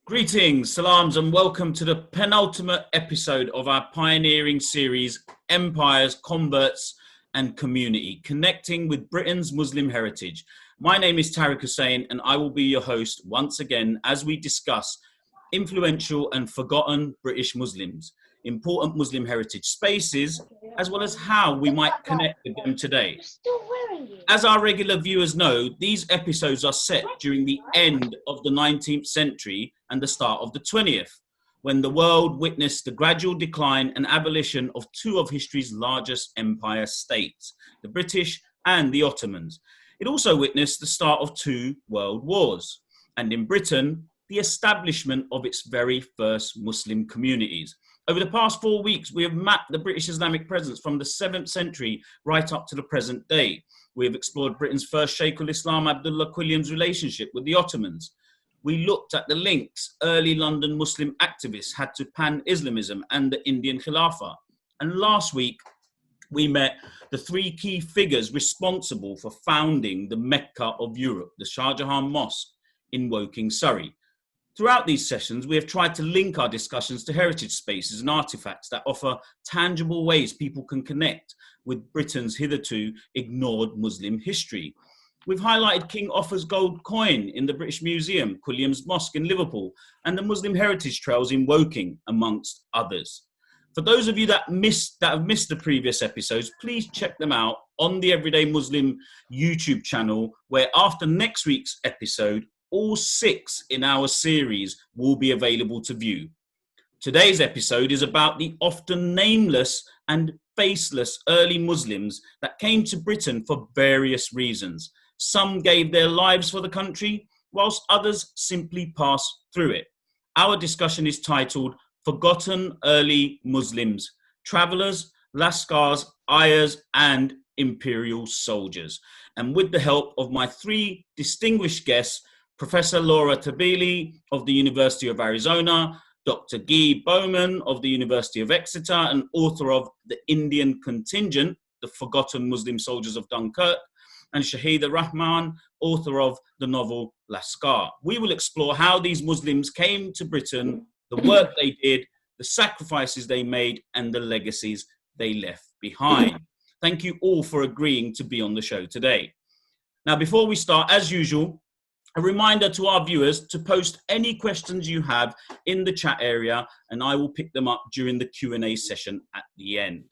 Greetings, salams, and welcome to the penultimate episode of our pioneering series, Empires, Converts and Community, connecting with Britain's Muslim heritage. My name is Tariq Hussain, and I will be your host once again as we discuss influential and forgotten British Muslims, important Muslim heritage spaces, as well as how we might connect with them today. As our regular viewers know, these episodes are set during the end of the 19th century and the start of the 20th, when the world witnessed the gradual decline and abolition of two of history's largest empire states, the British and the Ottomans. It also witnessed the start of two world wars, and in Britain, the establishment of its very first Muslim communities. Over the past 4 weeks, we have mapped the British Islamic presence from the 7th century right up to the present day. We have explored Britain's first Sheikh al-Islam, Abdullah Quilliam's relationship with the Ottomans. We looked at the links early London Muslim activists had to pan-Islamism and the Indian Khilafah. And last week, we met the three key figures responsible for founding the Mecca of Europe, the Shah Jahan Mosque in Woking, Surrey. Throughout these sessions, we have tried to link our discussions to heritage spaces and artifacts that offer tangible ways people can connect with Britain's hitherto ignored Muslim history. We've highlighted King Offa's gold coin in the British Museum, Quilliam's Mosque in Liverpool, and the Muslim heritage trails in Woking, amongst others. For those of you that have missed the previous episodes, please check them out on the Everyday Muslim YouTube channel, where after next week's episode, all 6 in our series will be available to view. Today's episode is about the often nameless and faceless early Muslims that came to Britain for various reasons. Some gave their lives for the country, whilst others simply passed through it. Our discussion is titled Forgotten Early Muslims, Travellers, Lascars, Ayahs and Imperial Soldiers. And with the help of my 3 distinguished guests, Professor Laura Tabili of the University of Arizona, Dr. Ghee Bowman of the University of Exeter, and author of The Indian Contingent, The Forgotten Muslim Soldiers of Dunkirk, and Shahida Rahman, author of the novel Lascar. We will explore how these Muslims came to Britain, the work they did, the sacrifices they made, and the legacies they left behind. Thank you all for agreeing to be on the show today. Now, before we start, as usual, a reminder to our viewers to post any questions you have in the chat area, and I will pick them up during the Q&A session at the end.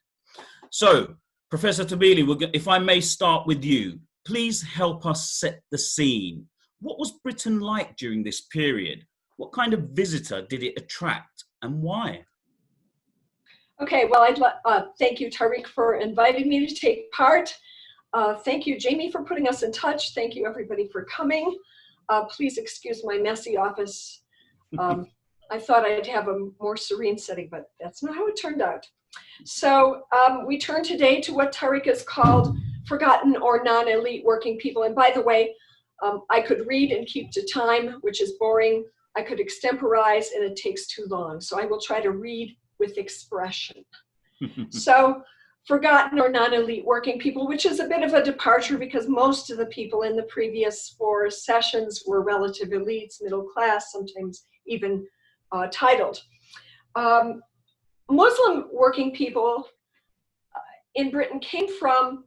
So, Professor Tabili, if I may start with you, please help us set the scene. What was Britain like during this period? What kind of visitor did it attract, and why? Okay, well, thank you, Tariq, for inviting me to take part. Thank you, Jamie, for putting us in touch. Thank you, everybody, for coming. Please excuse my messy office. I thought I'd have a more serene setting, but that's not how it turned out. So we turn today to what Tariq has called forgotten or non-elite working people. And by the way, I could read and keep to time, which is boring. I could extemporize, and it takes too long. So I will try to read with expression. So forgotten or non-elite working people, which is a bit of a departure because most of the people in the previous 4 sessions were relative elites, middle class, sometimes even titled. Muslim working people in Britain came from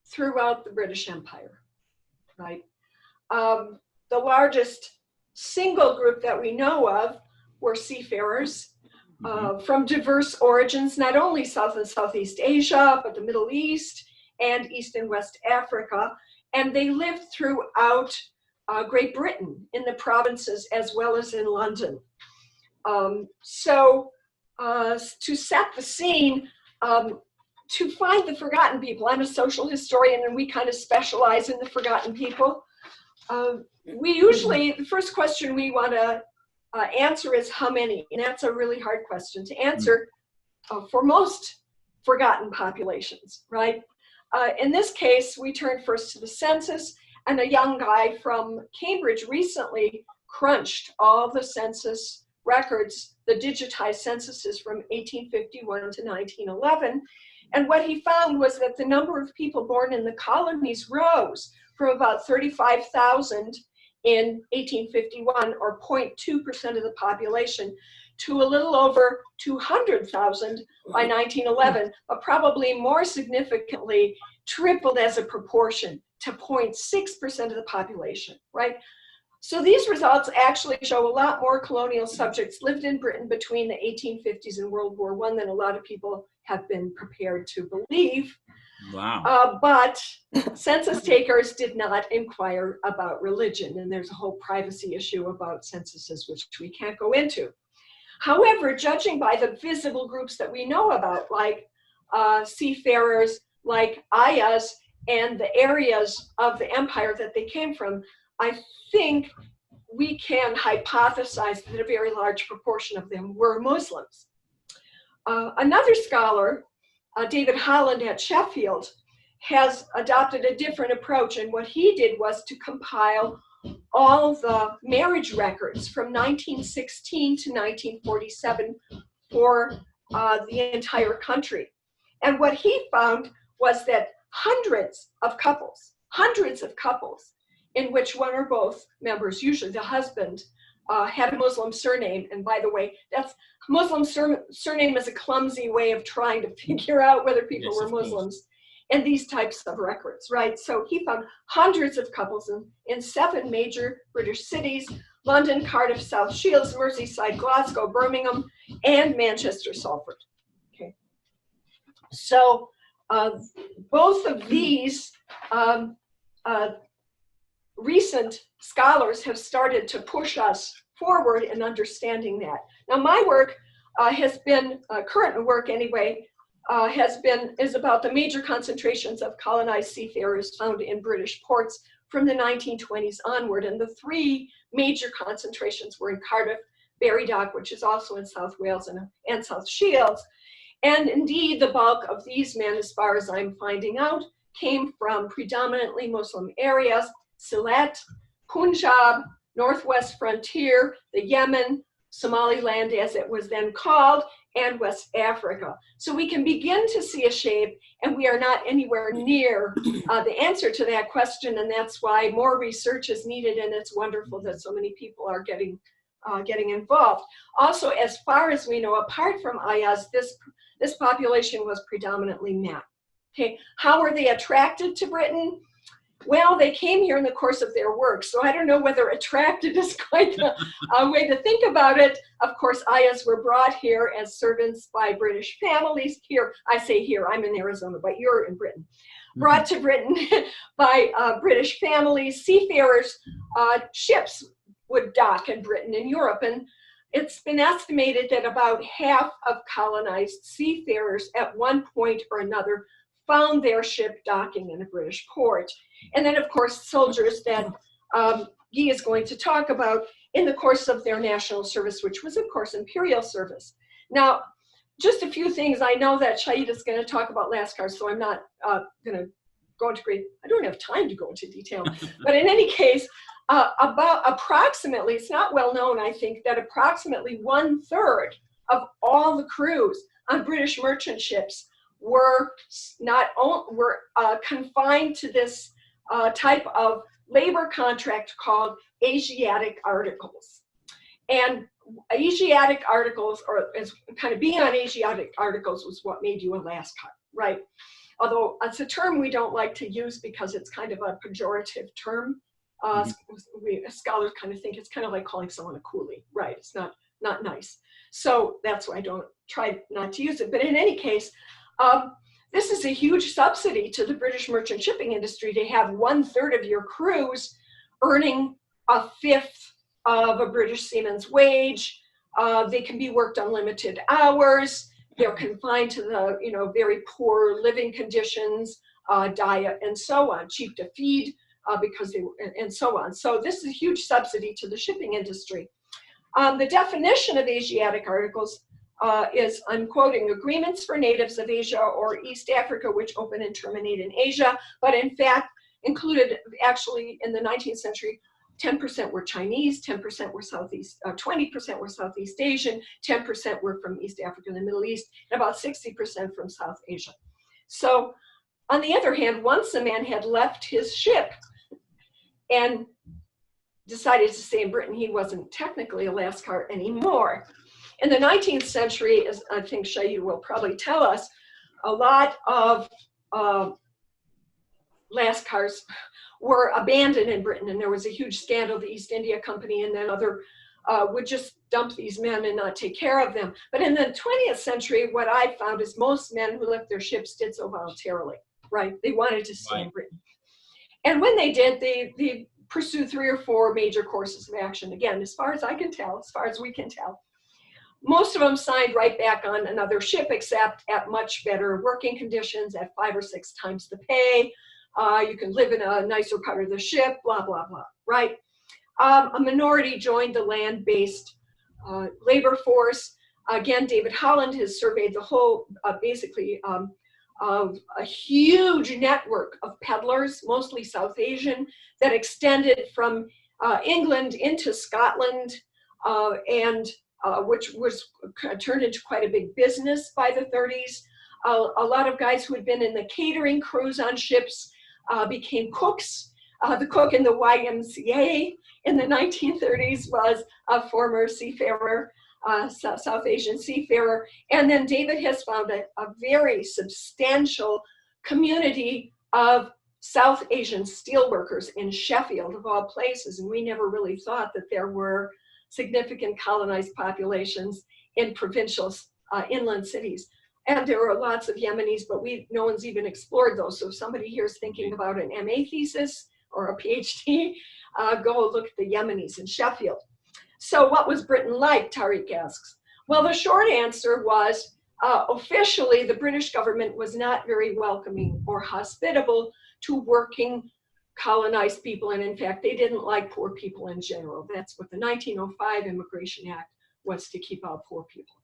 throughout the British Empire, right? The largest single group that we know of were seafarers, from diverse origins, not only South and Southeast Asia, but the Middle East and East and West Africa. And they lived throughout Great Britain in the provinces as well as in London. So to set the scene, to find the forgotten people, I'm a social historian and we kind of specialize in the forgotten people. We usually, the first question we want to answer is how many, and that's a really hard question to answer for most forgotten populations, right? In this case, we turned first to the census, and a young guy from Cambridge recently crunched all the census records, the digitized censuses from 1851 to 1911, and what he found was that the number of people born in the colonies rose from about 35,000 in 1851, or 0.2% of the population, to a little over 200,000 by 1911, but probably more significantly tripled as a proportion to 0.6% of the population, right? So these results actually show a lot more colonial subjects lived in Britain between the 1850s and World War I than a lot of people have been prepared to believe. Wow. But census takers did not inquire about religion, and there's a whole privacy issue about censuses, which we can't go into. However, judging by the visible groups that we know about, like seafarers, like Ayahs, and the areas of the empire that they came from, I think we can hypothesize that a very large proportion of them were Muslims. Another scholar, David Holland at Sheffield, has adopted a different approach, and what he did was to compile all the marriage records from 1916 to 1947 for the entire country. And what he found was that hundreds of couples in which one or both members, usually the husband, had a Muslim surname. And by the way, that's Muslim surname is a clumsy way of trying to figure out whether people were Muslims in these types of records, right? So he found hundreds of couples in 7 major British cities: London, Cardiff, South Shields, Merseyside, Glasgow, Birmingham, and Manchester, Salford. Okay. So both of these recent scholars have started to push us forward in understanding that. Now, my work has been, current work anyway, is about the major concentrations of colonized seafarers found in British ports from the 1920s onward. And the 3 major concentrations were in Cardiff, Berrydock, which is also in South Wales, and South Shields. And indeed, the bulk of these men, as far as I'm finding out, came from predominantly Muslim areas: Sylhet, Punjab, Northwest Frontier, the Yemen, Somaliland as it was then called, and West Africa. So we can begin to see a shape, and we are not anywhere near the answer to that question, and that's why more research is needed, and it's wonderful that so many people are getting involved. Also, as far as we know, apart from Ayahs, this population was predominantly men. Okay, how were they attracted to Britain? Well, they came here in the course of their work, so I don't know whether attracted is quite a way to think about it. Of course, Ayahs were brought here as servants by British families. Here, I say here, I'm in Arizona, but you're in Britain. Brought to Britain by British families. Seafarers, ships would dock in Britain and Europe, and it's been estimated that about half of colonized seafarers at one point or another found their ship docking in a British port. And then, of course, soldiers that Ghee is going to talk about in the course of their national service, which was, of course, Imperial service. Now, just a few things. I know that Shahida is going to talk about Lascars, so I'm not going to go into I don't have time to go into detail. But in any case, about approximately, it's not well known, I think, that approximately 1/3 of all the crews on British merchant ships were confined to this type of labor contract called Asiatic articles. And Asiatic articles, or as kind of being on Asiatic articles, was what made you a Lascar, right? Although it's a term we don't like to use because it's kind of a pejorative term. Scholars kind of think it's kind of like calling someone a coolie, right? It's not nice. So that's why I don't try not to use it. But in any case, this is a huge subsidy to the British merchant shipping industry to have 1/3 of your crews earning 1/5 of a British seaman's wage. They can be worked unlimited hours. They're confined to the very poor living conditions, diet, and so on, cheap to feed because and so on. So this is a huge subsidy to the shipping industry. The definition of Asiatic articles is, I'm quoting, agreements for natives of Asia or East Africa which open and terminate in Asia, but in fact included actually in the 19th century, 10% were Chinese, 10% were Southeast, 20% were Southeast Asian, 10% were from East Africa and the Middle East, and about 60% from South Asia. So on the other hand, once a man had left his ship and decided to stay in Britain, he wasn't technically a Lascar anymore. In the 19th century, as I think Shahida will probably tell us, a lot of Lascars were abandoned in Britain, and there was a huge scandal. The East India Company and then other would just dump these men and not take care of them. But in the 20th century, what I found is most men who left their ships did so voluntarily, right? They wanted to stay in Britain. And when they did, they pursued 3 or 4 major courses of action. Again, as far as I can tell, as far as we can tell. Most of them signed right back on another ship, except at much better working conditions, at 5 or 6 times the pay. You can live in a nicer part of the ship, blah, blah, blah, right? A minority joined the land-based labor force. Again, David Holland has surveyed the whole, basically, of a huge network of peddlers, mostly South Asian, that extended from England into Scotland, and which was turned into quite a big business by the 30s. A lot of guys who had been in the catering crews on ships became cooks. The cook in the YMCA in the 1930s was a former seafarer, South Asian seafarer. And then David has found a very substantial community of South Asian steelworkers in Sheffield, of all places. And we never really thought that there were significant colonized populations in provincial inland cities. And there are lots of Yemenis, but no one's even explored those. So if somebody here is thinking about an MA thesis or a PhD, go look at the Yemenis in Sheffield. So what was Britain like, Tariq asks? Well, the short answer was officially the British government was not very welcoming or hospitable to working colonized people. And in fact, they didn't like poor people in general. That's what the 1905 Immigration Act was, to keep out poor people,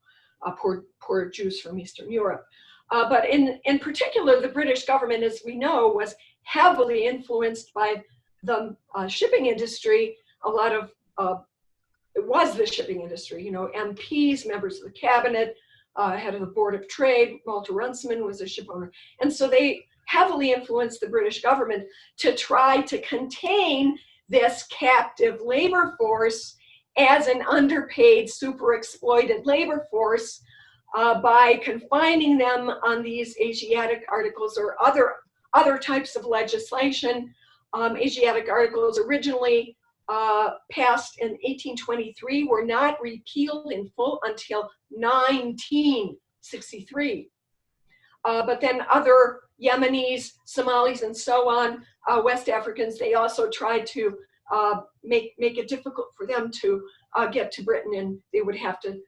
poor Jews from Eastern Europe. But in particular, the British government, as we know, was heavily influenced by the shipping industry. A lot of, it was the shipping industry, you know, MPs, members of the cabinet, head of the Board of Trade, Walter Runciman was a ship owner. And so they heavily influenced the British government to try to contain this captive labor force as an underpaid, super exploited labor force by confining them on these Asiatic articles or other types of legislation. Asiatic articles originally passed in 1823 were not repealed in full until 1963. But then other Yemenis, Somalis, and so on, West Africans, they also tried to make it difficult for them to get to Britain, and they would have to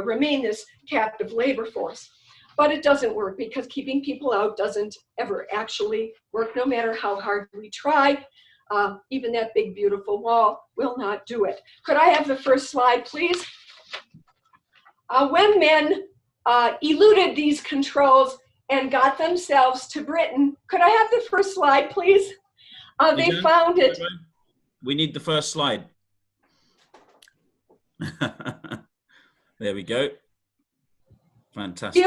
remain this captive labor force. But it doesn't work, because keeping people out doesn't ever actually work, no matter how hard we try. Even that big, beautiful wall will not do it. Could I have the first slide, please? When men eluded these controls and got themselves to Britain, could I have the first slide, please? They found it. We need the first slide. There we go. Fantastic.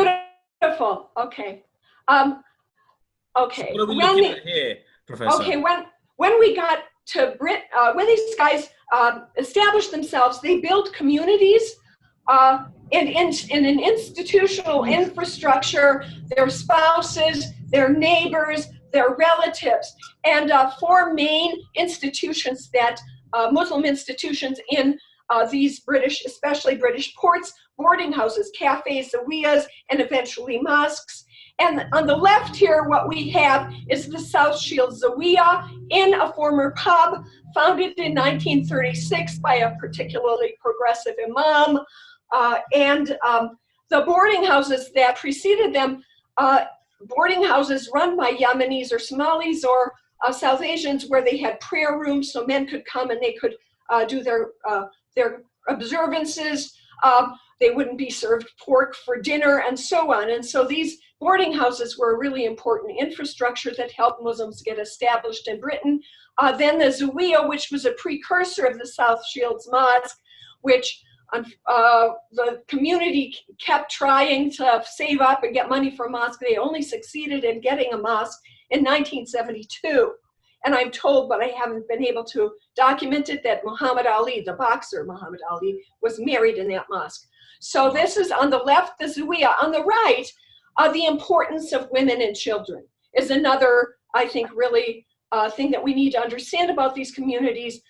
Beautiful. Okay. Okay. So what are we looking at here, Professor? Okay. When we got to Britain, when these guys established themselves, they built communities in an institutional infrastructure, their spouses, their neighbors, their relatives, and 4 main institutions that Muslim institutions in these British, especially British ports: boarding houses, cafes, zawiyas, and eventually mosques. And on the left here, what we have is the South Shield Zawiya in a former pub founded in 1936 by a particularly progressive imam. The boarding houses that preceded them, boarding houses run by Yemenis or Somalis or South Asians, where they had prayer rooms so men could come and they could do their observances. They wouldn't be served pork for dinner and so on. And so these boarding houses were a really important infrastructure that helped Muslims get established in Britain. Then the Zawiya, which was a precursor of the South Shields Mosque, which the community kept trying to save up and get money for a mosque. They only succeeded in getting a mosque in 1972. And I'm told, but I haven't been able to document it, that Muhammad Ali, the boxer Muhammad Ali, was married in that mosque. So this is on the left, the Zawiya. On the right, the importance of women and children is another, I think, really thing that we need to understand about these communities.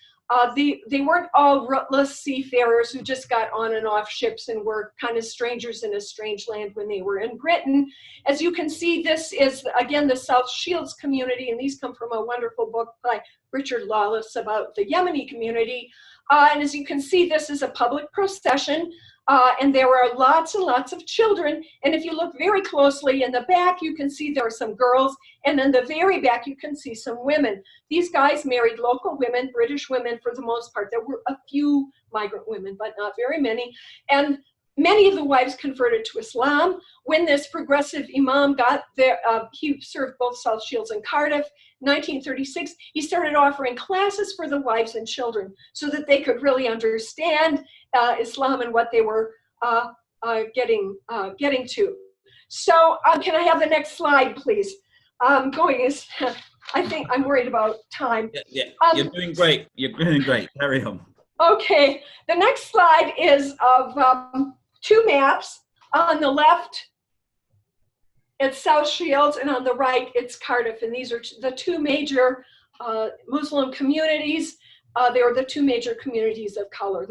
They weren't all rootless seafarers who just got on and off ships and were kind of strangers in a strange land when they were in Britain. As you can see, this is, again, the South Shields community, and these come from a wonderful book by Richard Lawless about the Yemeni community. And as you can see, this is a public procession, and there are lots and lots of children. And if you look very closely in the back, you can see there are some girls, and in the very back, you can see some women. These guys married local women, British women for the most part. There were a few migrant women, but not very many. And many of the wives converted to Islam. When this progressive imam got there, he served both South Shields and Cardiff. 1936, he started offering classes for the wives and children so that they could really understand Islam and what they were getting to. So can I have the next slide, please? I think I'm worried about time. Yeah. You're doing great. You're doing great. Carry on. Okay, the next slide is of two maps. On the left, it's South Shields, and on the right, it's Cardiff. And these are the two major Muslim communities. They are the two major communities of color.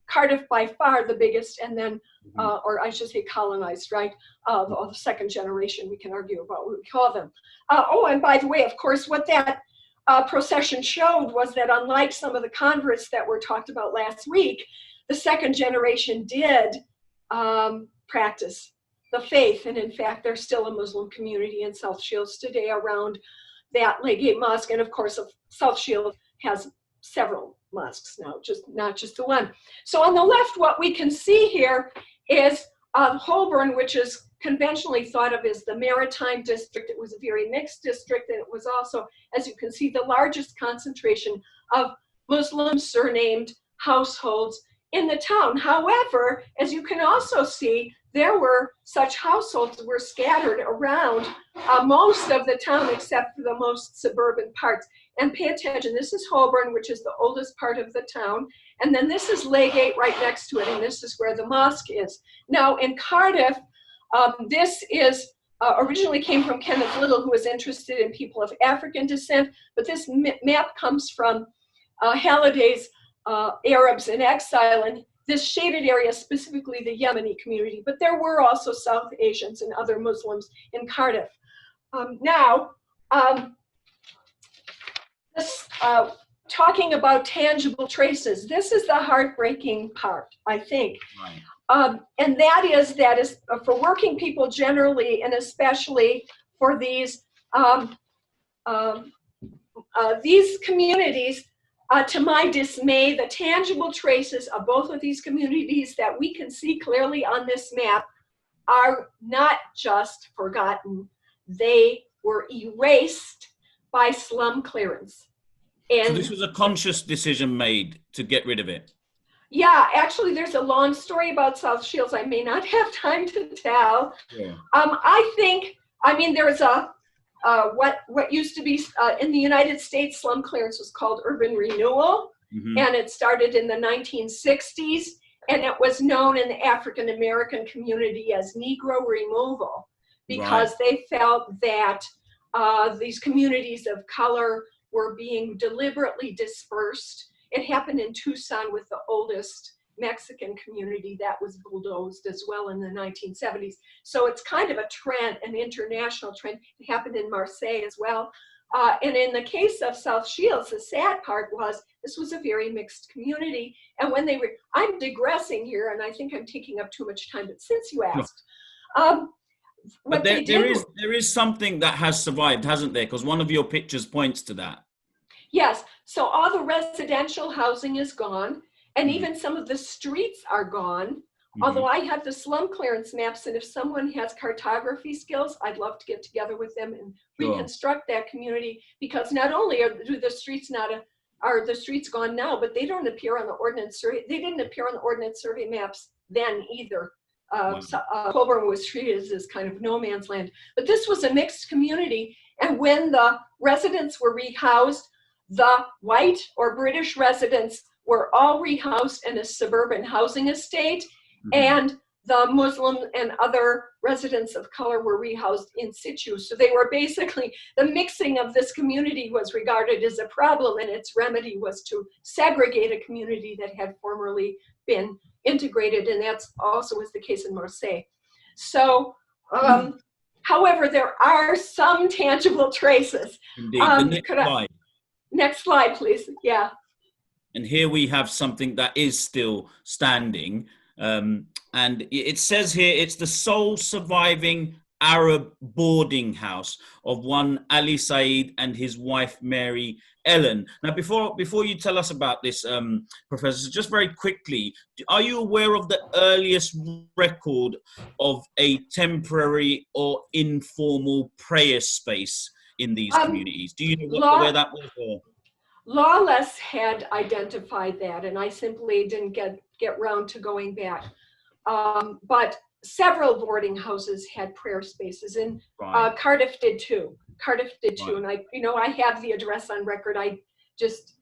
Cardiff by far the biggest, and then, or I should say colonized, right? Of the second generation, we can argue about what we call them. And by the way, of course, what that procession showed was that unlike some of the converts that were talked about last week, the second generation did practice the faith. And in fact, there's still a Muslim community in South Shields today around that Legate Mosque. And of course, South Shields has several mosques now, not just the one. So on the left, what we can see here is Holborn, which is conventionally thought of as the maritime district. It was a very mixed district, and it was also, as you can see, the largest concentration of Muslim surnamed households in the town. However, as you can also see, there were such households were scattered around most of the town except for the most suburban parts. And pay attention, this is Holborn, which is the oldest part of the town. And then this is Legate right next to it, and this is where the mosque is. Now in Cardiff, this is originally came from Kenneth Little, who was interested in people of African descent, but this map comes from Halliday's Arabs in Exile, and this shaded area, specifically the Yemeni community, but there were also South Asians and other Muslims in Cardiff. Talking about tangible traces, this is the heartbreaking part, I think. Right. And that is for working people generally, and especially for these communities. To my dismay, the tangible traces of both of these communities that we can see clearly on this map are not just forgotten. They were erased by slum clearance. And so this was a conscious decision made to get rid of it? Yeah, actually, there's a long story about South Shields I may not have time to tell. Yeah. There's what used to be in the United States, slum clearance was called urban renewal, and it started in the 1960s, and it was known in the African American community as Negro removal, because they felt that these communities of color were being deliberately dispersed. It happened in Tucson with the oldest Mexican community that was bulldozed as well in the 1970s. So it's kind of a trend, an international trend. It happened in Marseille as well. And in the case of South Shields, the sad part was this was a very mixed community. And when they were, I'm digressing here, and I think I'm taking up too much time, but since you asked. But there is something that has survived, hasn't there? Because one of your pictures points to that. Yes, so all the residential housing is gone. And even some of the streets are gone. Although I have the slum clearance maps, and if someone has cartography skills, I'd love to get together with them and reconstruct that community, because not only are the streets the streets gone now, but they don't appear on the ordnance survey. They didn't appear on the ordnance survey maps then either. Holborn was treated as this kind of no man's land. But this was a mixed community, And when the residents were rehoused, the white or British residents were all rehoused in a suburban housing estate, and the Muslim and other residents of color were rehoused in situ. So they were basically, the mixing of this community was regarded as a problem, and its remedy was to segregate a community that had formerly been integrated, and that's also was the case in Marseille. So, however, there are some tangible traces. Indeed. The next slide. Next slide, please. Yeah. And here we have something that is still standing. And it says here, it's the sole surviving Arab boarding house of one Ali Said and his wife, Mary Ellen. Now, before you tell us about this, Professor, just very quickly, are you aware of the earliest record of a temporary or informal prayer space in these communities? Do you know where that was? Or? Lawless had identified that, and I simply didn't get round to going back. But several boarding houses had prayer spaces, and Cardiff did too. And I have the address on record. I just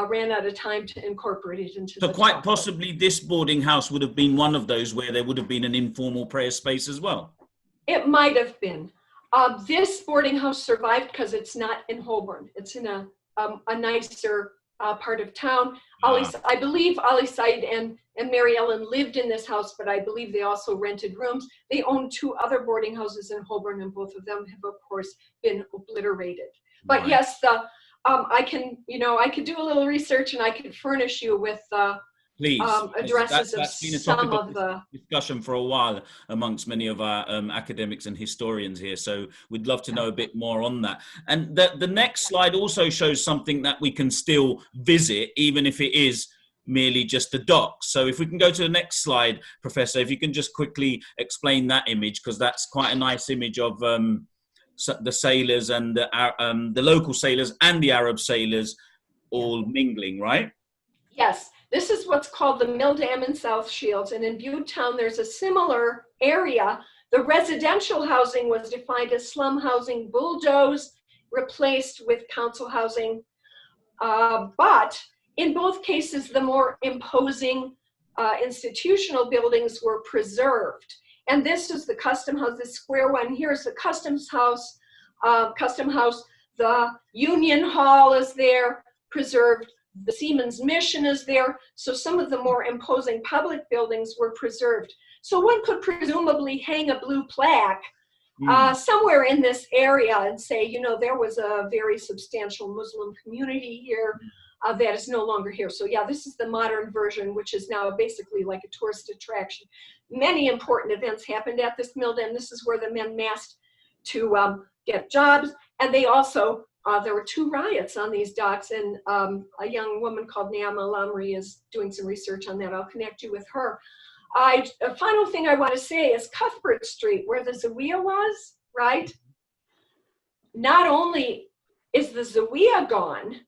ran out of time to incorporate it into. So quite possibly this boarding house would have been one of those where there would have been an informal prayer space as well. It might have been. This boarding house survived because it's not in Holborn. It's in a nicer part of town. I believe Ali Said and Mary Ellen lived in this house, but I believe they also rented rooms. They owned two other boarding houses in Holborn, and both of them have, of course, been obliterated. But yes, I could do a little research, and I could furnish you with please addresses that's been a some topic of the discussion for a while amongst many of our academics and historians here, so we'd love to know a bit more on that. And the next slide also shows something that we can still visit, even if it is merely just the docks. So if we can go to the next slide, Professor, if you can just quickly explain that image, because that's quite a nice image of the sailors and the local sailors and the Arab sailors all mingling, right? Yes. This is what's called the Mill Dam in South Shields, and in Bute Town there's a similar area. The residential housing was defined as slum housing, bulldozed, replaced with council housing, but in both cases the more imposing institutional buildings were preserved. And this is the custom house, the square one. Here's the custom house. The Union Hall is there, preserved. The Seamen's Mission is there. So some of the more imposing public buildings were preserved. So one could presumably hang a blue plaque somewhere in this area and say, there was a very substantial Muslim community here that is no longer here. So yeah, this is the modern version, which is now basically like a tourist attraction. Many important events happened at this mill dam. This is where the men massed to get jobs. And they also, there were 2 riots on these docks, and a young woman called Naama Lamri is doing some research on that. I'll connect you with her. A final thing I want to say is Cuthbert Street, where the Zawiya was, right? Not only is the Zawiya gone,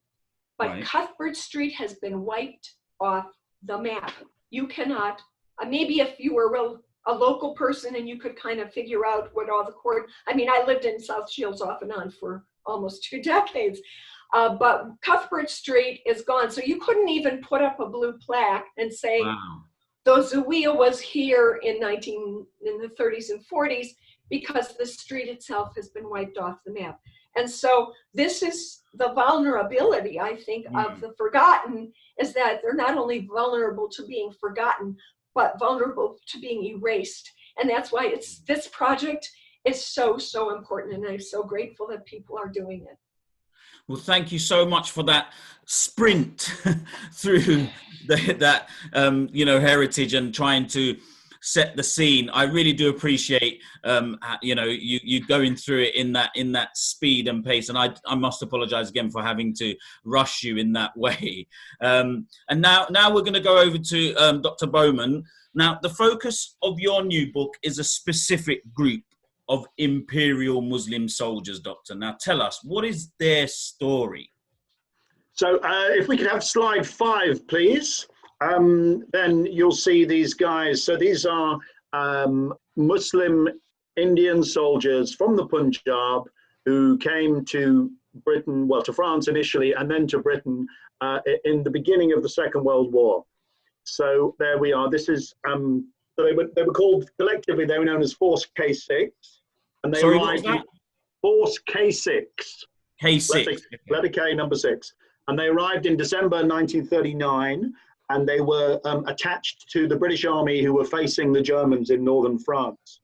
but Cuthbert Street has been wiped off the map. You cannot, maybe if you were a local person and you could kind of figure out what all the I lived in South Shields off and on for almost 2 decades, but Cuthbert Street is gone. So you couldn't even put up a blue plaque and say, the Zawiya was here in the 30s and 40s, because the street itself has been wiped off the map. And so this is the vulnerability, I think, of the forgotten, is that they're not only vulnerable to being forgotten, but vulnerable to being erased. And that's why this project is so, so important. And I'm so grateful that people are doing it. Well, thank you so much for that sprint through that heritage and trying to set the scene. I really do appreciate you going through it in that speed and pace, and I must apologize again for having to rush you in that way. And now we're going to go over to Dr. Bowman. Now, the focus of your new book is a specific group of Imperial Muslim soldiers, Doctor. Now tell us, what is their story? So if we could have slide 5, please. Then you'll see these guys. So these are Muslim Indian soldiers from the Punjab who came to Britain, well, to France initially, and then to Britain in the beginning of the Second World War. So there we are. This is, so they were called, collectively, they were known as Force K6. And they Sorry, what was that? Force K6. K6. Letter K, number 6. And they arrived in December 1939, and they were attached to the British Army who were facing the Germans in northern France.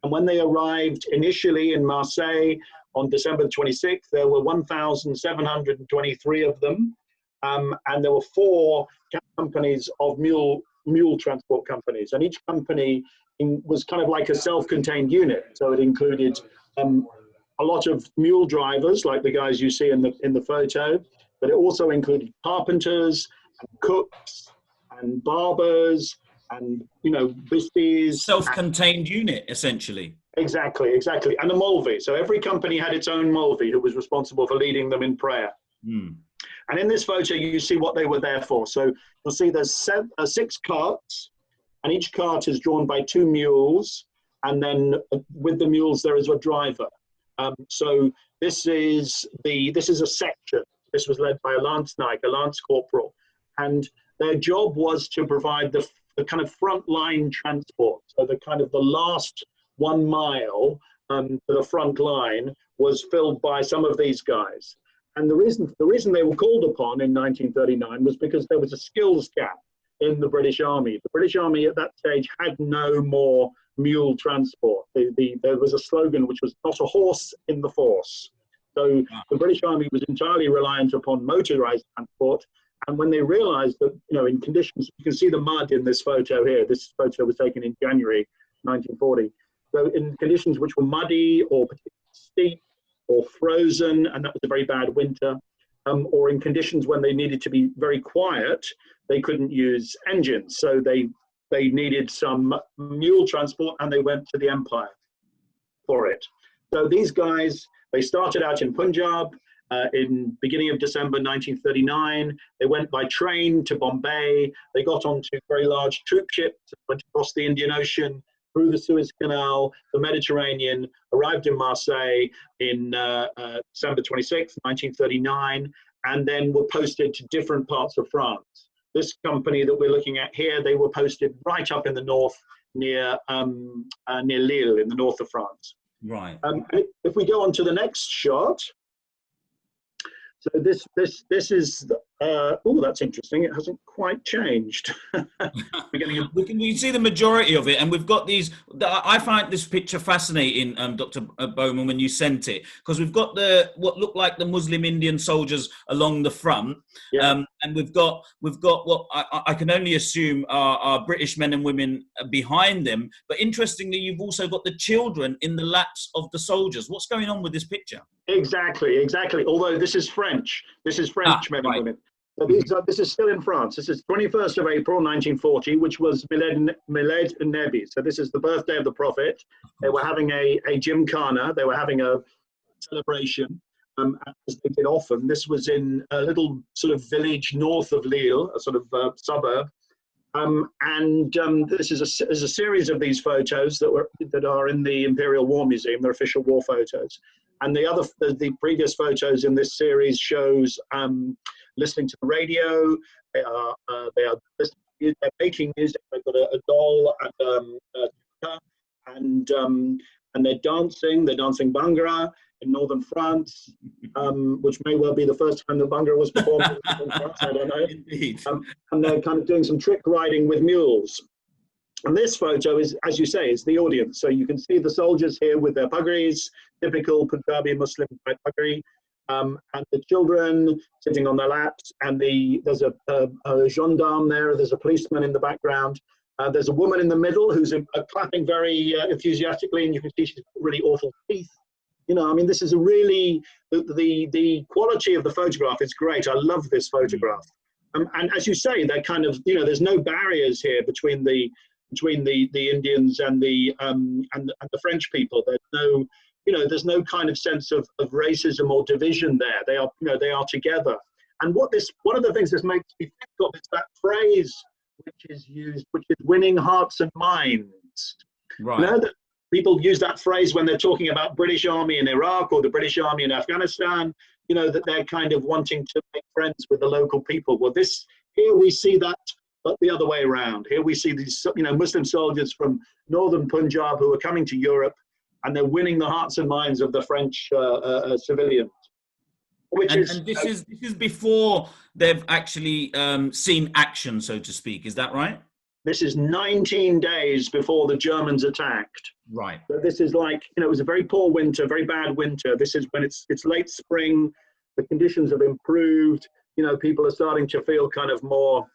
And when they arrived initially in Marseille on December 26th, there were 1,723 of them. And there were 4 companies of mule transport companies. And each company was kind of like a self-contained unit. So it included a lot of mule drivers, like the guys you see in the photo, but it also included carpenters and cooks and barbers and, bisties. Self-contained unit, essentially. Exactly. And a mulvey. So every company had its own mulvey who was responsible for leading them in prayer. And in this photo, you see what they were there for. So you'll see there's 6 carts, and each cart is drawn by 2 mules. And then with the mules, there is a driver. So this is a section. This was led by a lance naik, a lance corporal. And their job was to provide the kind of frontline transport. So the last 1 mile to the front line was filled by some of these guys. And the reason they were called upon in 1939 was because there was a skills gap in the British Army. The British Army at that stage had no more mule transport. There was a slogan which was "not a horse in the force." So the British Army was entirely reliant upon motorized transport. And when they realized that, in conditions, you can see the mud in this photo here. This photo was taken in January 1940. So in conditions which were muddy or particularly steep or frozen, and that was a very bad winter, or in conditions when they needed to be very quiet, they couldn't use engines. So they needed some mule transport, and they went to the Empire for it. So these guys, they started out in Punjab in beginning of December 1939. They went by train to Bombay. They got onto very large troop ships, went across the Indian Ocean, through the Suez Canal, the Mediterranean, arrived in Marseille in December 26, 1939, and then were posted to different parts of France. This company that we're looking at here, they were posted right up in the north near Lille, in the north of France. Right. If we go on to the next shot, so this is, that's interesting. It hasn't quite changed. We can see the majority of it, and we've got these. I find this picture fascinating, Dr. Bowman, when you sent it, because we've got what look like the Muslim Indian soldiers along the front, and we've got what I can only assume are British men and women behind them. But interestingly, you've also got the children in the laps of the soldiers. What's going on with this picture? Exactly. Although this is French. This is French men and women. So this is still in France. This is 21st of April, 1940, which was Milad Nebi. So this is the birthday of the Prophet. They were having a gymkhana. They were having a celebration, as they did often. This was in a little sort of village north of Lille, a sort of suburb. This is a series of these photos that are in the Imperial War Museum. They're official war photos. And the previous photos in this series shows listening to the radio. They're making music. They've got a doll and they're dancing. They're dancing Bhangra in northern France, which may well be the first time that Bhangra was performed in France. I don't know. Indeed. And they're kind of doing some trick riding with mules. And this photo is, as you say, is the audience. So you can see the soldiers here with their puggaries, typical Punjabi Muslim type puggaree, and the children sitting on their laps. And there's a gendarme there. There's a policeman in the background. There's a woman in the middle who's clapping very enthusiastically, and you can see she's got really awful teeth. This is a really, the quality of the photograph is great. I love this photograph. And as you say, they're kind of, there's no barriers here between the Indians and the French people. There's no kind of sense of racism or division there. They are together. And one of the things this makes me think of is that phrase which is used, which is winning hearts and minds. Right. people use that phrase when they're talking about British Army in Iraq or the British Army in Afghanistan, you know, that they're kind of wanting to make friends with the local people. Well, here we see that, but the other way around. Here we see these, you know, Muslim soldiers from northern Punjab who are coming to Europe, and they're winning the hearts and minds of the French civilians. And this is before they've actually seen action, so to speak. Is that right? This is 19 days before the Germans attacked. Right. So this is like, you know, it was a very poor winter, very bad winter. This is when it's late spring, the conditions have improved, you know, people are starting to feel kind of more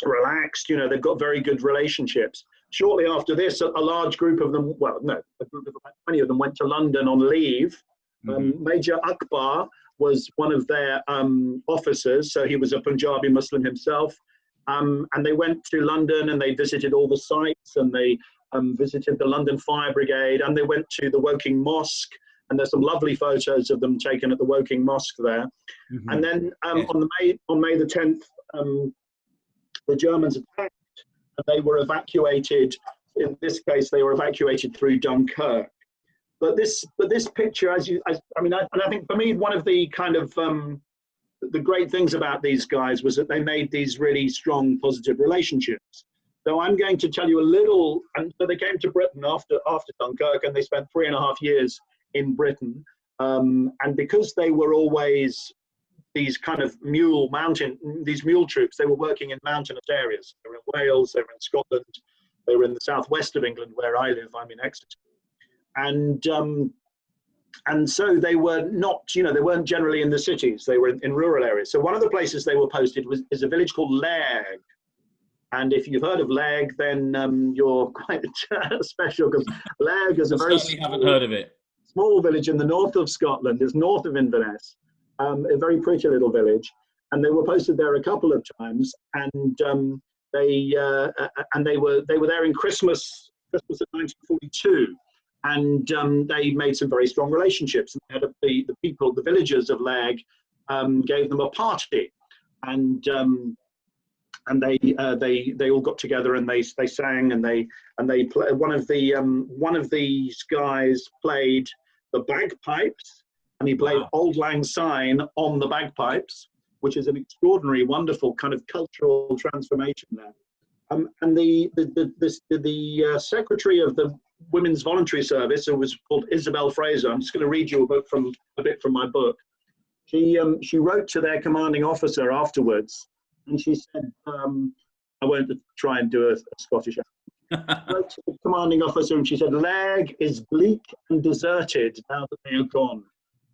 relaxed, you know, they've got very good relationships. Shortly after this, a large group of them, well, no, a group of about 20 of them went to London on leave. Major Akbar was one of their officers, so he was a Punjabi Muslim himself. And they went to London and they visited all the sites, and they visited the London Fire Brigade, and they went to the Woking Mosque, and there's some lovely photos of them taken at the Woking Mosque there. And then on May the 10th, the Germans attacked, and they were evacuated. In this case, they were evacuated through Dunkirk. But this picture, I think for me, one of the kind of the great things about these guys was that they made these really strong, positive relationships. So I'm going to tell you a little, and so they came to Britain after Dunkirk, and they spent 3.5 years in Britain. And because they were always these kind of mule troops, they were working in mountainous areas. They were in Wales, they were in Scotland, they were in the southwest of England, where I live. I'm in Exeter. And so they were not, you know, they weren't generally in the cities, they were in rural areas. So one of the places they were posted is a village called Leg. And if you've heard of Leg, then you're quite special, because Leg is a very haven't heard of it. Small village in the north of Scotland. It's north of Inverness, a very pretty little village. And they were posted there a couple of times, and they were there in Christmas of 1942. And they made some very strong relationships. And the villagers of Leg gave them a party, and they all got together and they sang, and they play, one of these guys played the bagpipes, and he played Auld Lang Syne on the bagpipes, which is an extraordinary, wonderful kind of cultural transformation there. And the secretary of the Women's Voluntary Service, who was called Isabel Fraser, I'm just going to read you a bit from my book. She wrote to their commanding officer afterwards, and she said, I won't try and do a Scottish accent. She wrote to the commanding officer, and she said, Leg is bleak and deserted now that they are gone.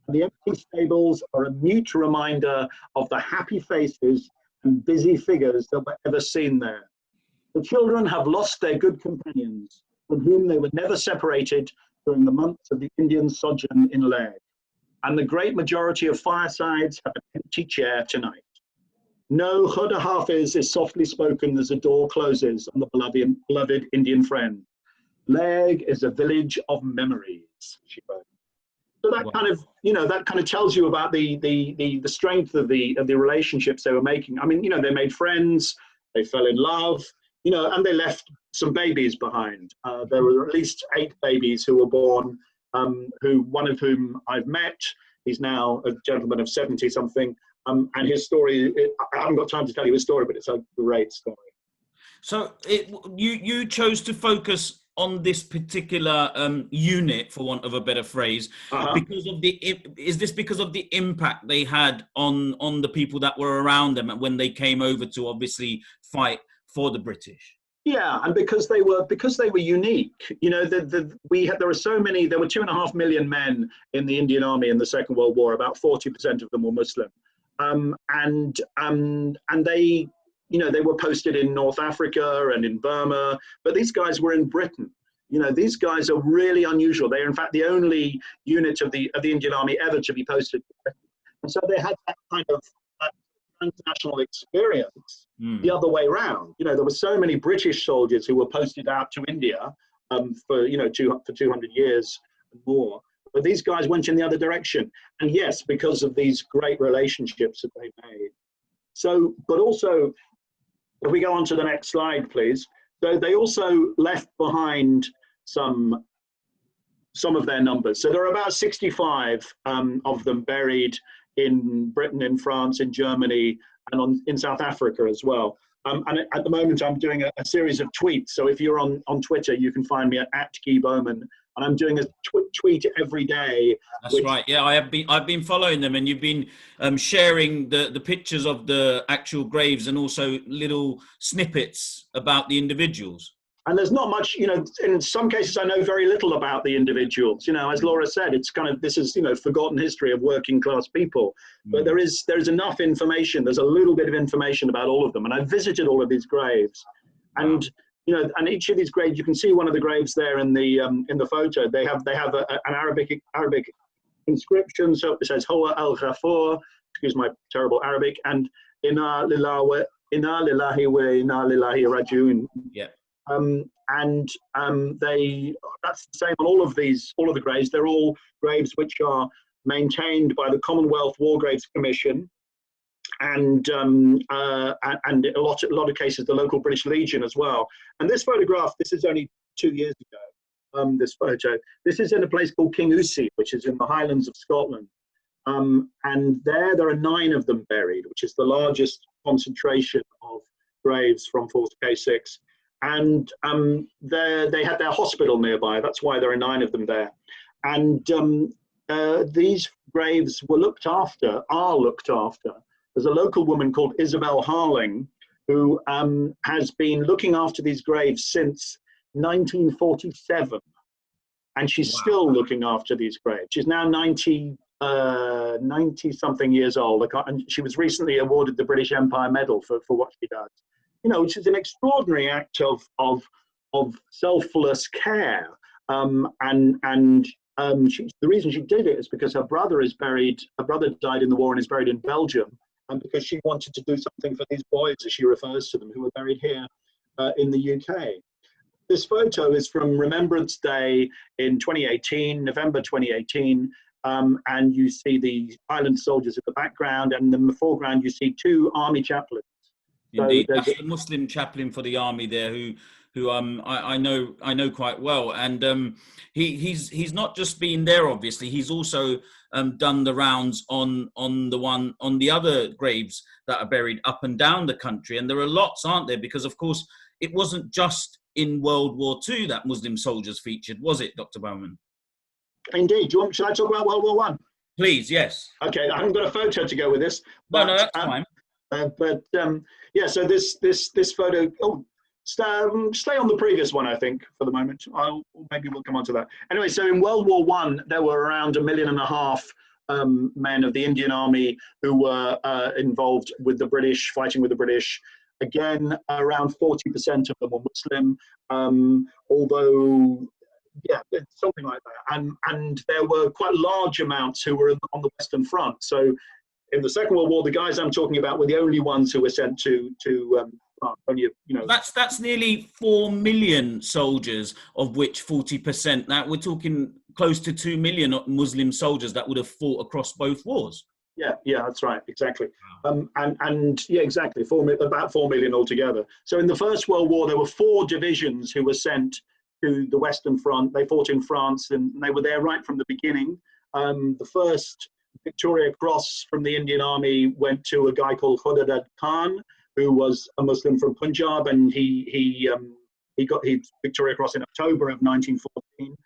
And the empty stables are a mute reminder of the happy faces and busy figures that were ever seen there. The children have lost their good companions, from whom they were never separated during the months of the Indian sojourn in Leg. And the great majority of firesides have an empty chair tonight. No Khuda Hafiz is softly spoken as the door closes on the beloved Indian friend. Leg is a village of memories, she wrote. So that kind of, you know, that kind of tells you about the strength of the relationships they were making. I mean, you know, they made friends, they fell in love, you know, and they left some babies behind. There were at least 8 babies who were born, one of whom I've met. He's now a gentleman of 70 something. And his story, I haven't got time to tell you his story, but it's a great story. So you chose to focus on this particular unit, for want of a better phrase, because of because of the impact they had on the people that were around them when they came over to obviously fight for the British? Yeah, and because they were unique. You know, there were 2.5 million men in the Indian Army in the Second World War. About 40% of them were Muslim, and they, you know, they were posted in North Africa and in Burma, but these guys were in Britain. You know, these guys are really unusual. They are in fact the only unit of the Indian Army ever to be posted in Britain. And so they had that kind of international experience the other way around. You know, there were so many British soldiers who were posted out to India for 200 years and more. But these guys went in the other direction. And yes, because of these great relationships that they made. So, but also, if we go on to the next slide, please. So they also left behind some some of their numbers. So there are about 65 of them buried in Britain, in France, in Germany, and in South Africa as well. And at the moment, I'm doing a series of tweets. So if you're on Twitter, you can find me at Ghee Bowman. And I'm doing a tweet every day. That's right. Yeah, I've been following them, and you've been sharing the pictures of the actual graves and also little snippets about the individuals. And there's not much, you know, in some cases I know very little about the individuals. You know, as Laura said, it's kind of, this is, you know, forgotten history of working class people. But there's enough information. There's a little bit of information about all of them. And I visited all of these graves. And, you know, and each of these graves, you can see one of the graves there in the photo. They have an Arabic inscription. So it says Hoa al Ghafur, excuse my terrible Arabic, and Inna lillahi wa inna lillahi rajiun. Yeah. That's the same on all of the graves. They're all graves which are maintained by the Commonwealth War Graves Commission, and a lot of cases the local British Legion as well. And this photograph, this is only 2 years ago. This photo, this is in a place called Kingusi, which is in the Highlands of Scotland. And there are 9 of them buried, which is the largest concentration of graves from Force K6. And they had their hospital nearby. That's why there are 9 of them there. And these graves are looked after. There's a local woman called Isabel Harling who has been looking after these graves since 1947. And she's still looking after these graves. She's now 90 something years old. And she was recently awarded the British Empire Medal for what she does. You know, which is an extraordinary act of selfless care. The reason she did it is because her brother died in the war and is buried in Belgium, and because she wanted to do something for these boys, as she refers to them, who were buried here in the UK. This photo is from Remembrance Day in 2018, November 2018, and you see the island soldiers in the background, and in the foreground you see 2 army chaplains. Indeed, that's the Muslim chaplain for the army there, who I know quite well, and he's not just been there. Obviously, he's also done the rounds on the other graves that are buried up and down the country, and there are lots, aren't there? Because of course, it wasn't just in World War II that Muslim soldiers featured, was it, Dr. Bowman? Indeed. Should I talk about World War I? Please, yes. Okay, I haven't got a photo to go with this. But, no, that's fine. Yeah, so this photo, stay on the previous one, I think, for the moment. Maybe we'll come on to that. Anyway, so in World War I, there were around 1.5 million men of the Indian Army who were involved with the British, fighting with the British. Again, around 40% of them were Muslim, although, yeah, something like that. And there were quite large amounts who were on the Western Front. So in the Second World War, the guys I'm talking about were the only ones who were sent to France. Only, you know, that's nearly 4 million soldiers, of which 40%. Now we're talking close to 2 million Muslim soldiers that would have fought across both wars. Yeah, that's right, exactly. And yeah, exactly, about 4 million altogether. So in the First World War, there were 4 divisions who were sent to the Western Front. They fought in France, and they were there right from the beginning. The first Victoria Cross from the Indian Army went to a guy called Khudadad Khan, who was a Muslim from Punjab, and he got his Victoria Cross in October of 1914.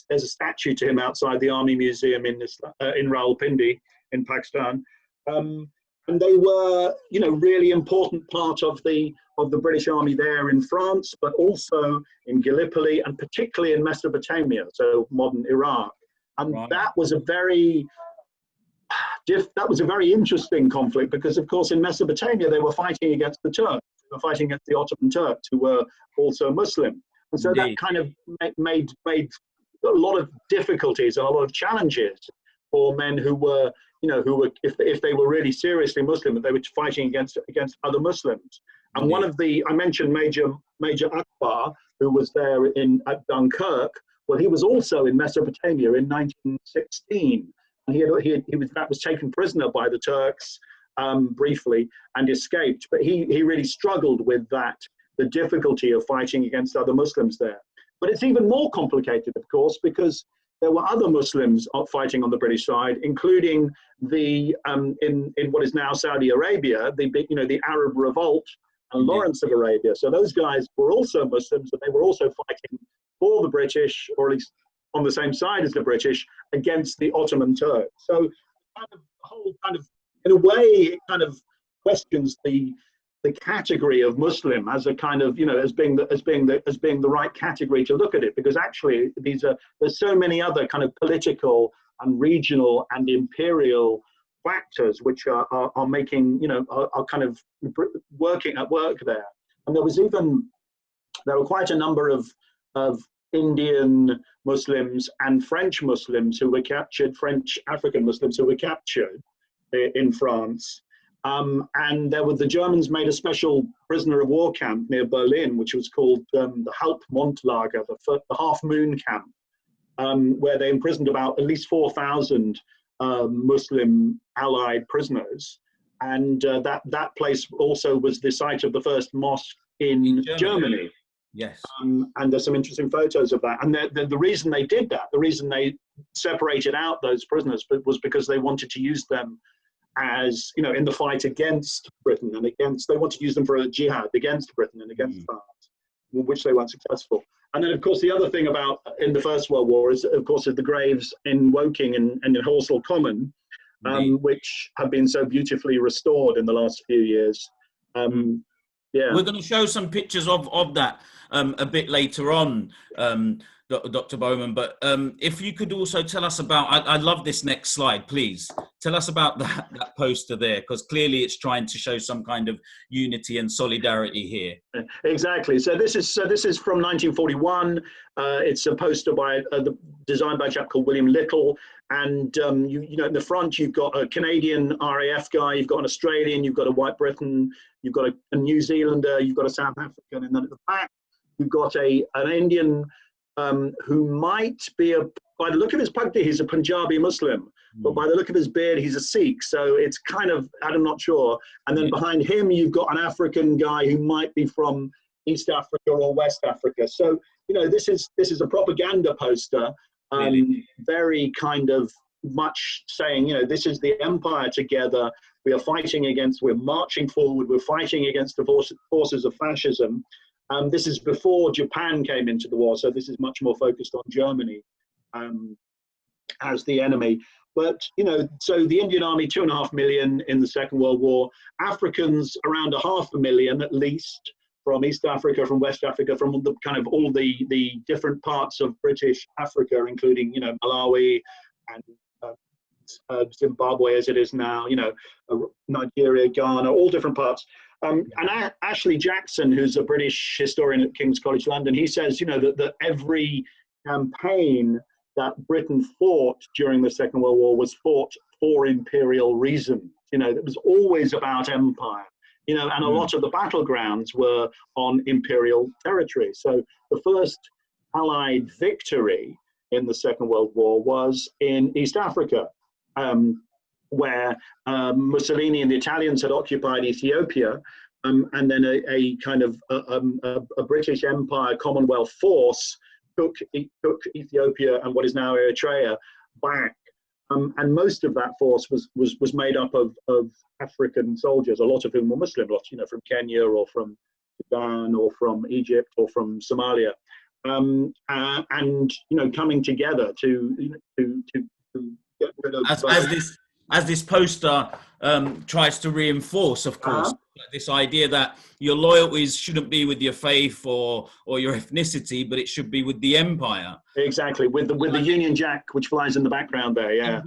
There's a statue to him outside the Army Museum in Rawalpindi in Pakistan, and they were, you know, really important part of the British Army there in France, but also in Gallipoli and particularly in Mesopotamia, so modern Iraq. And that was a very interesting conflict because, of course, in Mesopotamia they were fighting against the Turks. They were fighting against the Ottoman Turks, who were also Muslim, and so that kind of made a lot of difficulties and a lot of challenges for men who were, you know, if they were really seriously Muslim, that they were fighting against other Muslims. And one of I mentioned Major Akbar, who was there at Dunkirk. Well, he was also in Mesopotamia in 1916, and he was taken prisoner by the Turks briefly and escaped. But he really struggled with that, the difficulty of fighting against other Muslims there. But it's even more complicated, of course, because there were other Muslims fighting on the British side, including the in what is now Saudi Arabia, the Arab Revolt and Lawrence of Arabia. So those guys were also Muslims, and they were also fighting for the British, or at least on the same side as the British, against the Ottoman Turks. So in a way, it kind of questions the category of Muslim as a kind of, as being the right category to look at it, because actually there's so many other kind of political and regional and imperial factors which are making, are kind of working at work there. And there were quite a number of Indian Muslims and French Muslims who were captured, French African Muslims who were captured in France. And the Germans made a special prisoner of war camp near Berlin, which was called the Halbmondlager, the Half Moon Camp, where they imprisoned about at least 4,000 Muslim Allied prisoners. And that place also was the site of the first mosque in Germany. Yes. And there's some interesting photos of that. And the reason they did that, the reason they separated out those prisoners was because they wanted to use them as, in the fight against Britain and they wanted to use them for a jihad against Britain and against France, which they weren't successful. And then, of course, the other thing in the First World War is, of course, the graves in Woking and in Horsell Common, which have been so beautifully restored in the last few years. Yeah. We're going to show some pictures of that a bit later on, Dr. Bowman. But if you could also tell us about, I love this next slide, please. Tell us about that poster there, because clearly it's trying to show some kind of unity and solidarity here. Exactly. So this is from 1941. It's a poster designed by a chap called William Little. And in the front you've got a Canadian RAF guy, you've got an Australian, you've got a White Briton, you've got a New Zealander, you've got a South African, and then at the back you've got an Indian who might be by the look of his pugdy, he's a Punjabi Muslim, but by the look of his beard, he's a Sikh. So it's kind of, I'm not sure. And then behind him, you've got an African guy who might be from East Africa or West Africa. So, this is a propaganda poster, very kind of much saying, this is the empire together. We are fighting we're marching forward. We're fighting against the forces of fascism. This is before Japan came into the war, so this is much more focused on Germany as the enemy. But, so the Indian Army, 2.5 million in the Second World War, Africans around 500,000 at least, from East Africa, from West Africa, from the kind of all the different parts of British Africa, including, Malawi and Zimbabwe as it is now, Nigeria, Ghana, all different parts. And Ashley Jackson, who's a British historian at King's College London, he says, that every campaign that Britain fought during the Second World War was fought for imperial reasons. It was always about empire, and a lot of the battlegrounds were on imperial territory. So the first Allied victory in the Second World War was in East Africa, where Mussolini and the Italians had occupied Ethiopia, and then a kind of a British Empire Commonwealth force took Ethiopia and what is now Eritrea back, and most of that force was made up of African soldiers, a lot of whom were Muslim, from Kenya or from Sudan or from Egypt or from Somalia, and coming together to get rid of as this poster tries to reinforce, of course, this idea that your loyalties shouldn't be with your faith or your ethnicity, but it should be with the empire. Exactly, with the Union Jack, which flies in the background there. Yeah,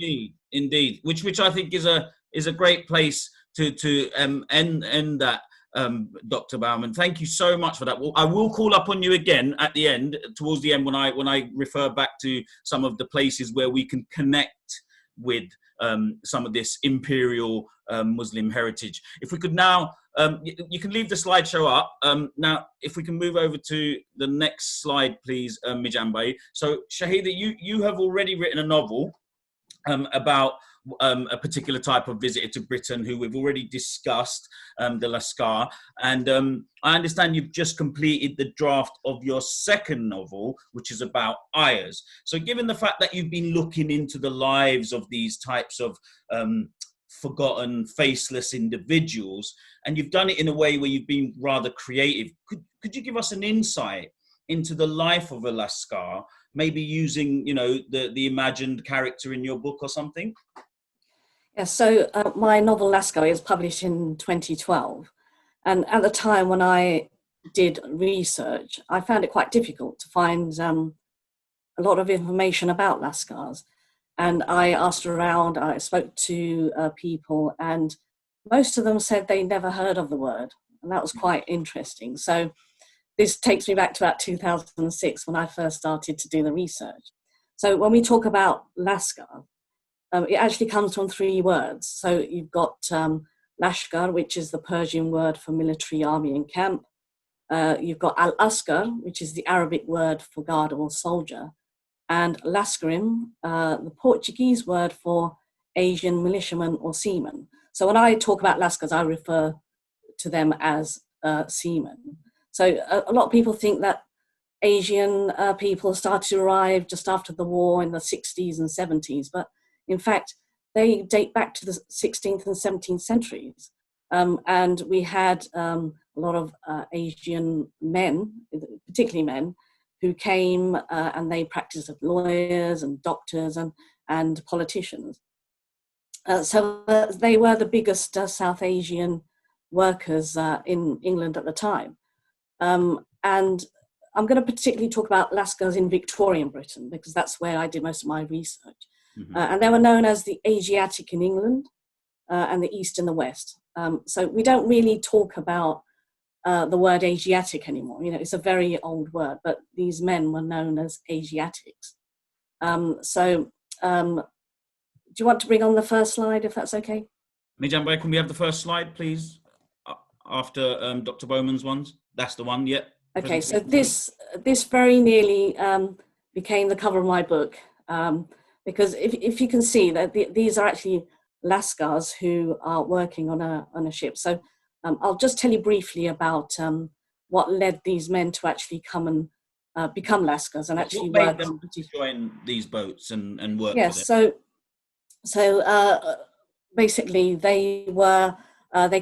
indeed. Which I think is a great place to end that. Dr. Bowman, thank you so much for that. Well, I will call up on you again at the end, towards the end, when I refer back to some of the places where we can connect with some of this imperial Muslim heritage. If we could now, you can leave the slideshow up. Now, if we can move over to the next slide, please, Mijambai. So, Shahida, you have already written a novel about a particular type of visitor to Britain who we've already discussed, the Lascar. And I understand you've just completed the draft of your second novel, which is about Ayahs. So given the fact that you've been looking into the lives of these types of forgotten, faceless individuals, and you've done it in a way where you've been rather creative, could you give us an insight into the life of a Lascar, maybe using, the imagined character in your book or something? Yeah, so my novel Lascar is published in 2012. And at the time when I did research, I found it quite difficult to find a lot of information about Lascars. And I asked around, I spoke to people, and most of them said they never heard of the word. And that was quite interesting. So this takes me back to about 2006 when I first started to do the research. So when we talk about Lascar, it actually comes from 3 words. So you've got Lashkar, which is the Persian word for military, army and camp. You've got Al-Askar, which is the Arabic word for guard or soldier. And Lascarim, the Portuguese word for Asian militiaman or seaman. So when I talk about Lascars, I refer to them as seamen. So a lot of people think that Asian people started to arrive just after the war in the 60s and 70s, but in fact, they date back to the 16th and 17th centuries. And we had a lot of Asian men, particularly men, who came and they practiced as lawyers and doctors and politicians. So they were the biggest South Asian workers in England at the time. And I'm going to particularly talk about Lascars in Victorian Britain, because that's where I did most of my research. Mm-hmm. And they were known as the Asiatic in England and the East in the West. So we don't really talk about the word Asiatic anymore. It's a very old word, but these men were known as Asiatics. Do you want to bring on the first slide, if that's okay? Mijambo, can we have the first slide, please? After Dr. Bowman's ones? That's the one, yeah. Okay, so this very nearly became the cover of my book, because if you can see that these are actually Lascars who are working on a ship. So I'll just tell you briefly about what led these men to actually come and become Lascars and actually work on to join these boats and work. Yes, so basically they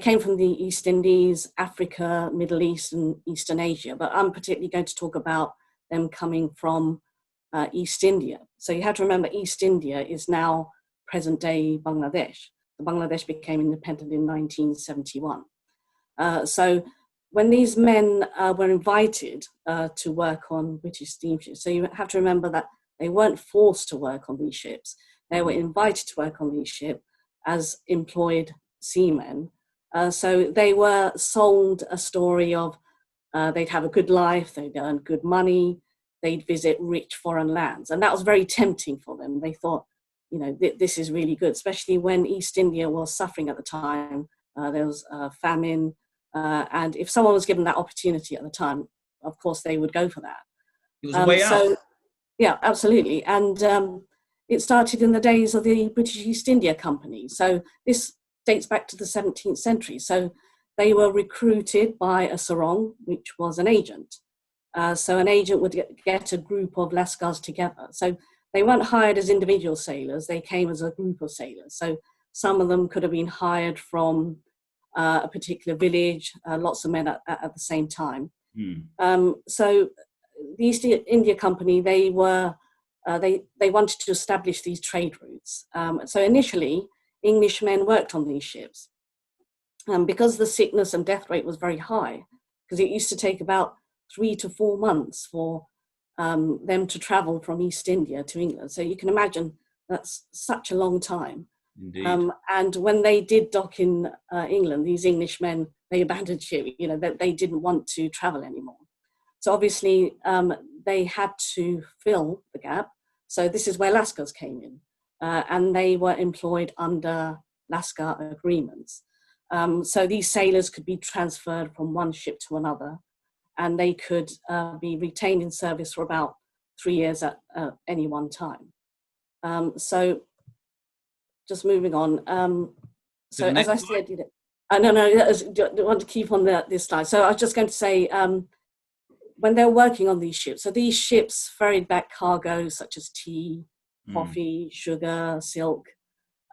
came from the East Indies, Africa, Middle East, and Eastern Asia. But I'm particularly going to talk about them coming from East India. So you have to remember, East India is now present-day Bangladesh. Bangladesh became independent in 1971. So when these men were invited to work on British steamships, so you have to remember that they weren't forced to work on these ships. They were invited to work on these ships as employed seamen. So they were sold a story of they'd have a good life, they'd earn good money, they'd visit rich foreign lands. And that was very tempting for them. They thought, this is really good, especially when East India was suffering at the time. There was famine. And if someone was given that opportunity at the time, of course, they would go for that. It was a way out. Yeah, absolutely. And it started in the days of the British East India Company. So this dates back to the 17th century. So they were recruited by a sarong, which was an agent. So an agent would get a group of Lascars together. So they weren't hired as individual sailors. They came as a group of sailors. So some of them could have been hired from a particular village, lots of men at the same time. So the East India Company, they wanted to establish these trade routes. So initially, Englishmen worked on these ships. Because the sickness and death rate was very high, because it used to take about 3 to 4 months for them to travel from East India to England. So you can imagine that's such a long time. Indeed. And when they did dock in England, these Englishmen, they abandoned ship, they didn't want to travel anymore. So obviously they had to fill the gap. So this is where Lascars came in. And they were employed under Lascar agreements. So these sailors could be transferred from one ship to another, and they could be retained in service for about 3 years at any one time. So just moving on. So as I said, no, I want to keep on this slide. So I was just going to say, when they're working on these ships, so these ships ferried back cargo such as tea, coffee, sugar, silk,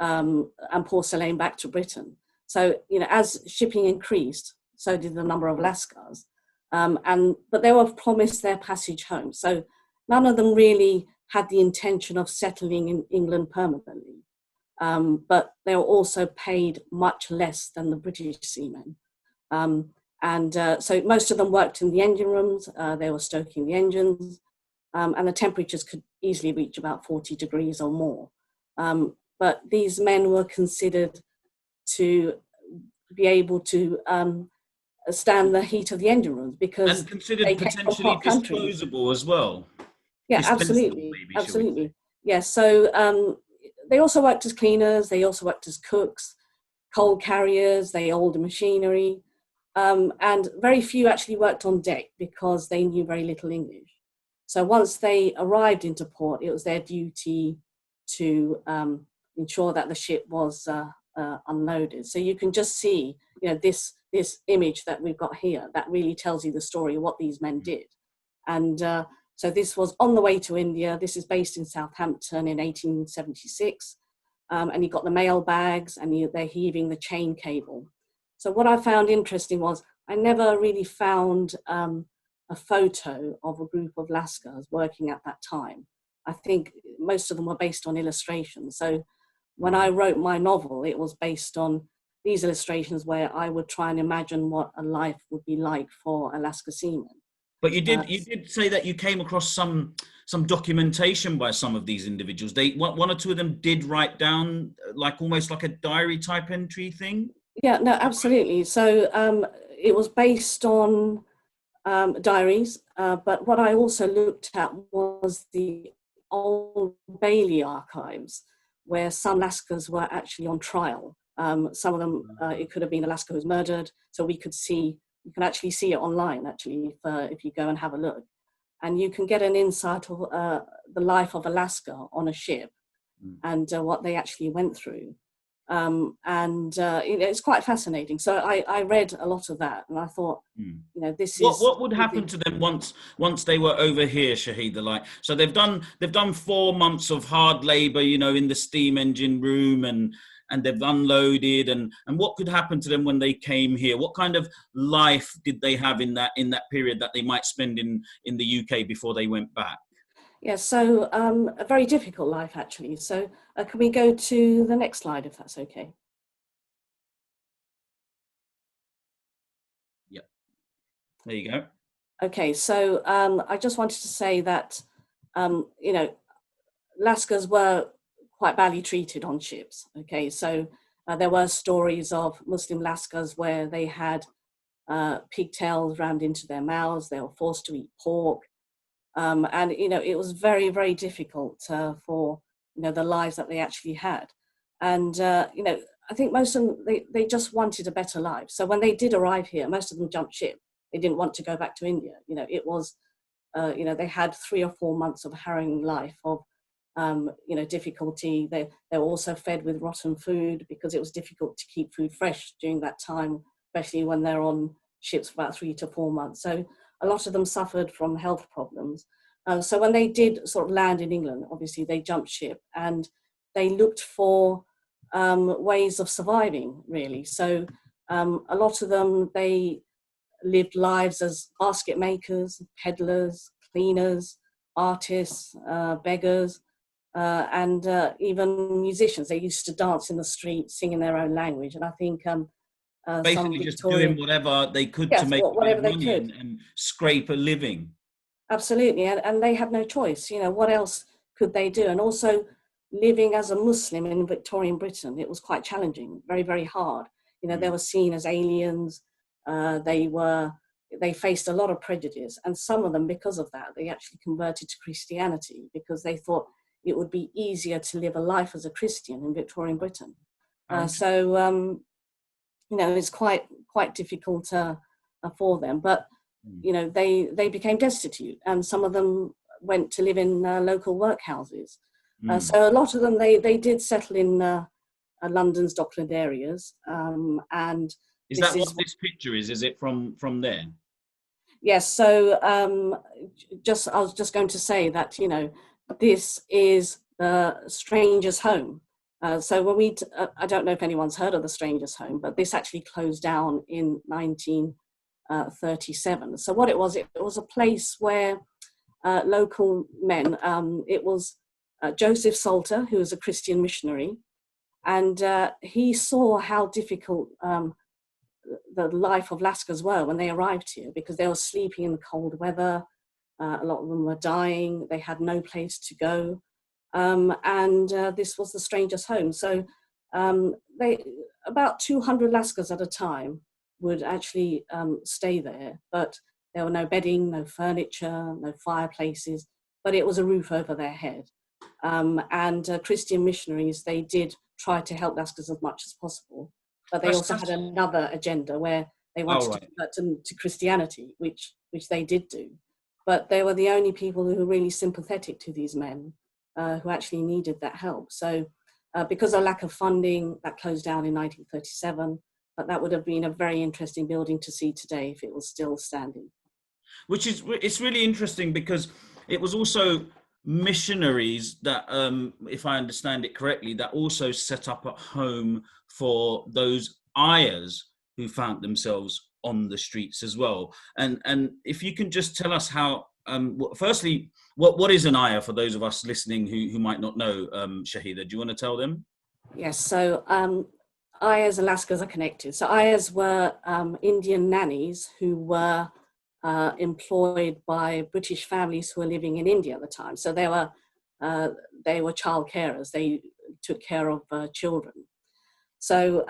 and porcelain back to Britain. So, as shipping increased, so did the number of Lascars. But they were promised their passage home. So none of them really had the intention of settling in England permanently. But they were also paid much less than the British seamen. So most of them worked in the engine rooms, they were stoking the engines, and the temperatures could easily reach about 40 degrees or more. But these men were considered to be able to stand the heat of the engine rooms because and considered they came from potentially hot countries. disposable as well. Yeah, Dispensable, absolutely. Yeah, so they also worked as cleaners, they also worked as cooks, coal carriers, they oiled machinery, and very few actually worked on deck because they knew very little English. So once they arrived into port, it was their duty to ensure that the ship was unloaded. So you can just see, this image that we've got here, that really tells you the story of what these men did. And so this was on the way to India. This is based in Southampton in 1876. And you've got the mail bags and they're heaving the chain cable. So what I found interesting was I never really found a photo of a group of Lascars working at that time. I think most of them were based on illustrations. So when I wrote my novel, it was based on these illustrations where I would try and imagine what a life would be like for a Lascar seaman. But you did say that you came across some documentation by some of these individuals. One or two of them did write down almost like a diary type entry thing. Yeah, no, absolutely. So it was based on diaries, but what I also looked at was the Old Bailey archives, where some Lascars were actually on trial. Some of them, it could have been a Lascar who was murdered, so you can actually see it online, actually, if you go and have a look. And you can get an insight of the life of a Lascar on a ship and what they actually went through. It's quite fascinating. So I read a lot of that, and I thought, this is what would happen to them once they were over here, Shahida? So they've done 4 months of hard labour, in the steam engine room, and they've unloaded, and what could happen to them when they came here? What kind of life did they have in that period that they might spend in the UK before they went back? Yeah, so a very difficult life, actually. So can we go to the next slide, if that's okay? Yeah, there you go. Okay, so I just wanted to say that, Lascars were quite badly treated on ships. Okay, so there were stories of Muslim Lascars where they had pigtails rammed into their mouths, they were forced to eat pork. And it was very, very difficult for the lives that they actually had. And I think most of them they just wanted a better life. So when they did arrive here, most of them jumped ship. They didn't want to go back to India. It was they had 3 or 4 months of harrowing life of difficulty. They were also fed with rotten food because it was difficult to keep food fresh during that time, especially when they're on ships for about 3 to 4 months. So a lot of them suffered from health problems. So when they did sort of land in England, obviously they jumped ship and they looked for ways of surviving, really. So a lot of them, they lived lives as basket makers, peddlers, cleaners, artists, beggars, and even musicians. They used to dance in the street, sing in their own language. And I think basically just doing whatever they could to make money and scrape a living. Absolutely, and they had no choice. What else could they do? And also living as a Muslim in Victorian Britain, it was quite challenging, very, very hard. They were seen as aliens. They faced a lot of prejudice, and some of them, because of that, they actually converted to Christianity because they thought it would be easier to live a life as a Christian in Victorian Britain. It's quite difficult for them, but they became destitute, and some of them went to live in local workhouses. So a lot of them they did settle in London's Dockland areas. And is that what this picture is? Is it from there? Yes. So I was just going to say that, you know, this is the Stranger's Home. So when I don't know if anyone's heard of the Stranger's Home, but this actually closed down in 1937. So what it was a place where local men, it was Joseph Salter, who was a Christian missionary, and he saw how difficult the life of Lascars were when they arrived here, because they were sleeping in the cold weather. A lot of them were dying. They had no place to go. And this was the Stranger's Home. So about 200 Lascars at a time would actually stay there, but there were no bedding, no furniture, no fireplaces, but it was a roof over their head. And Christian missionaries, they did try to help Lascars as much as possible, but they also had another agenda where they wanted to convert to Christianity, which they did do. But they were the only people who were really sympathetic to these men who actually needed that help. So because of lack of funding, that closed down in 1937, but that would have been a very interesting building to see today if it was still standing. It's really interesting because it was also missionaries that, if I understand it correctly, that also set up a home for those Ayahs who found themselves on the streets as well. And if you can just tell us how, firstly, what is an Ayah for those of us listening who might not know, Shahida? Do you want to tell them? Yes, so Ayahs and Lascars are connected. So Ayahs were Indian nannies who were employed by British families who were living in India at the time. So they were child carers. They took care of children. So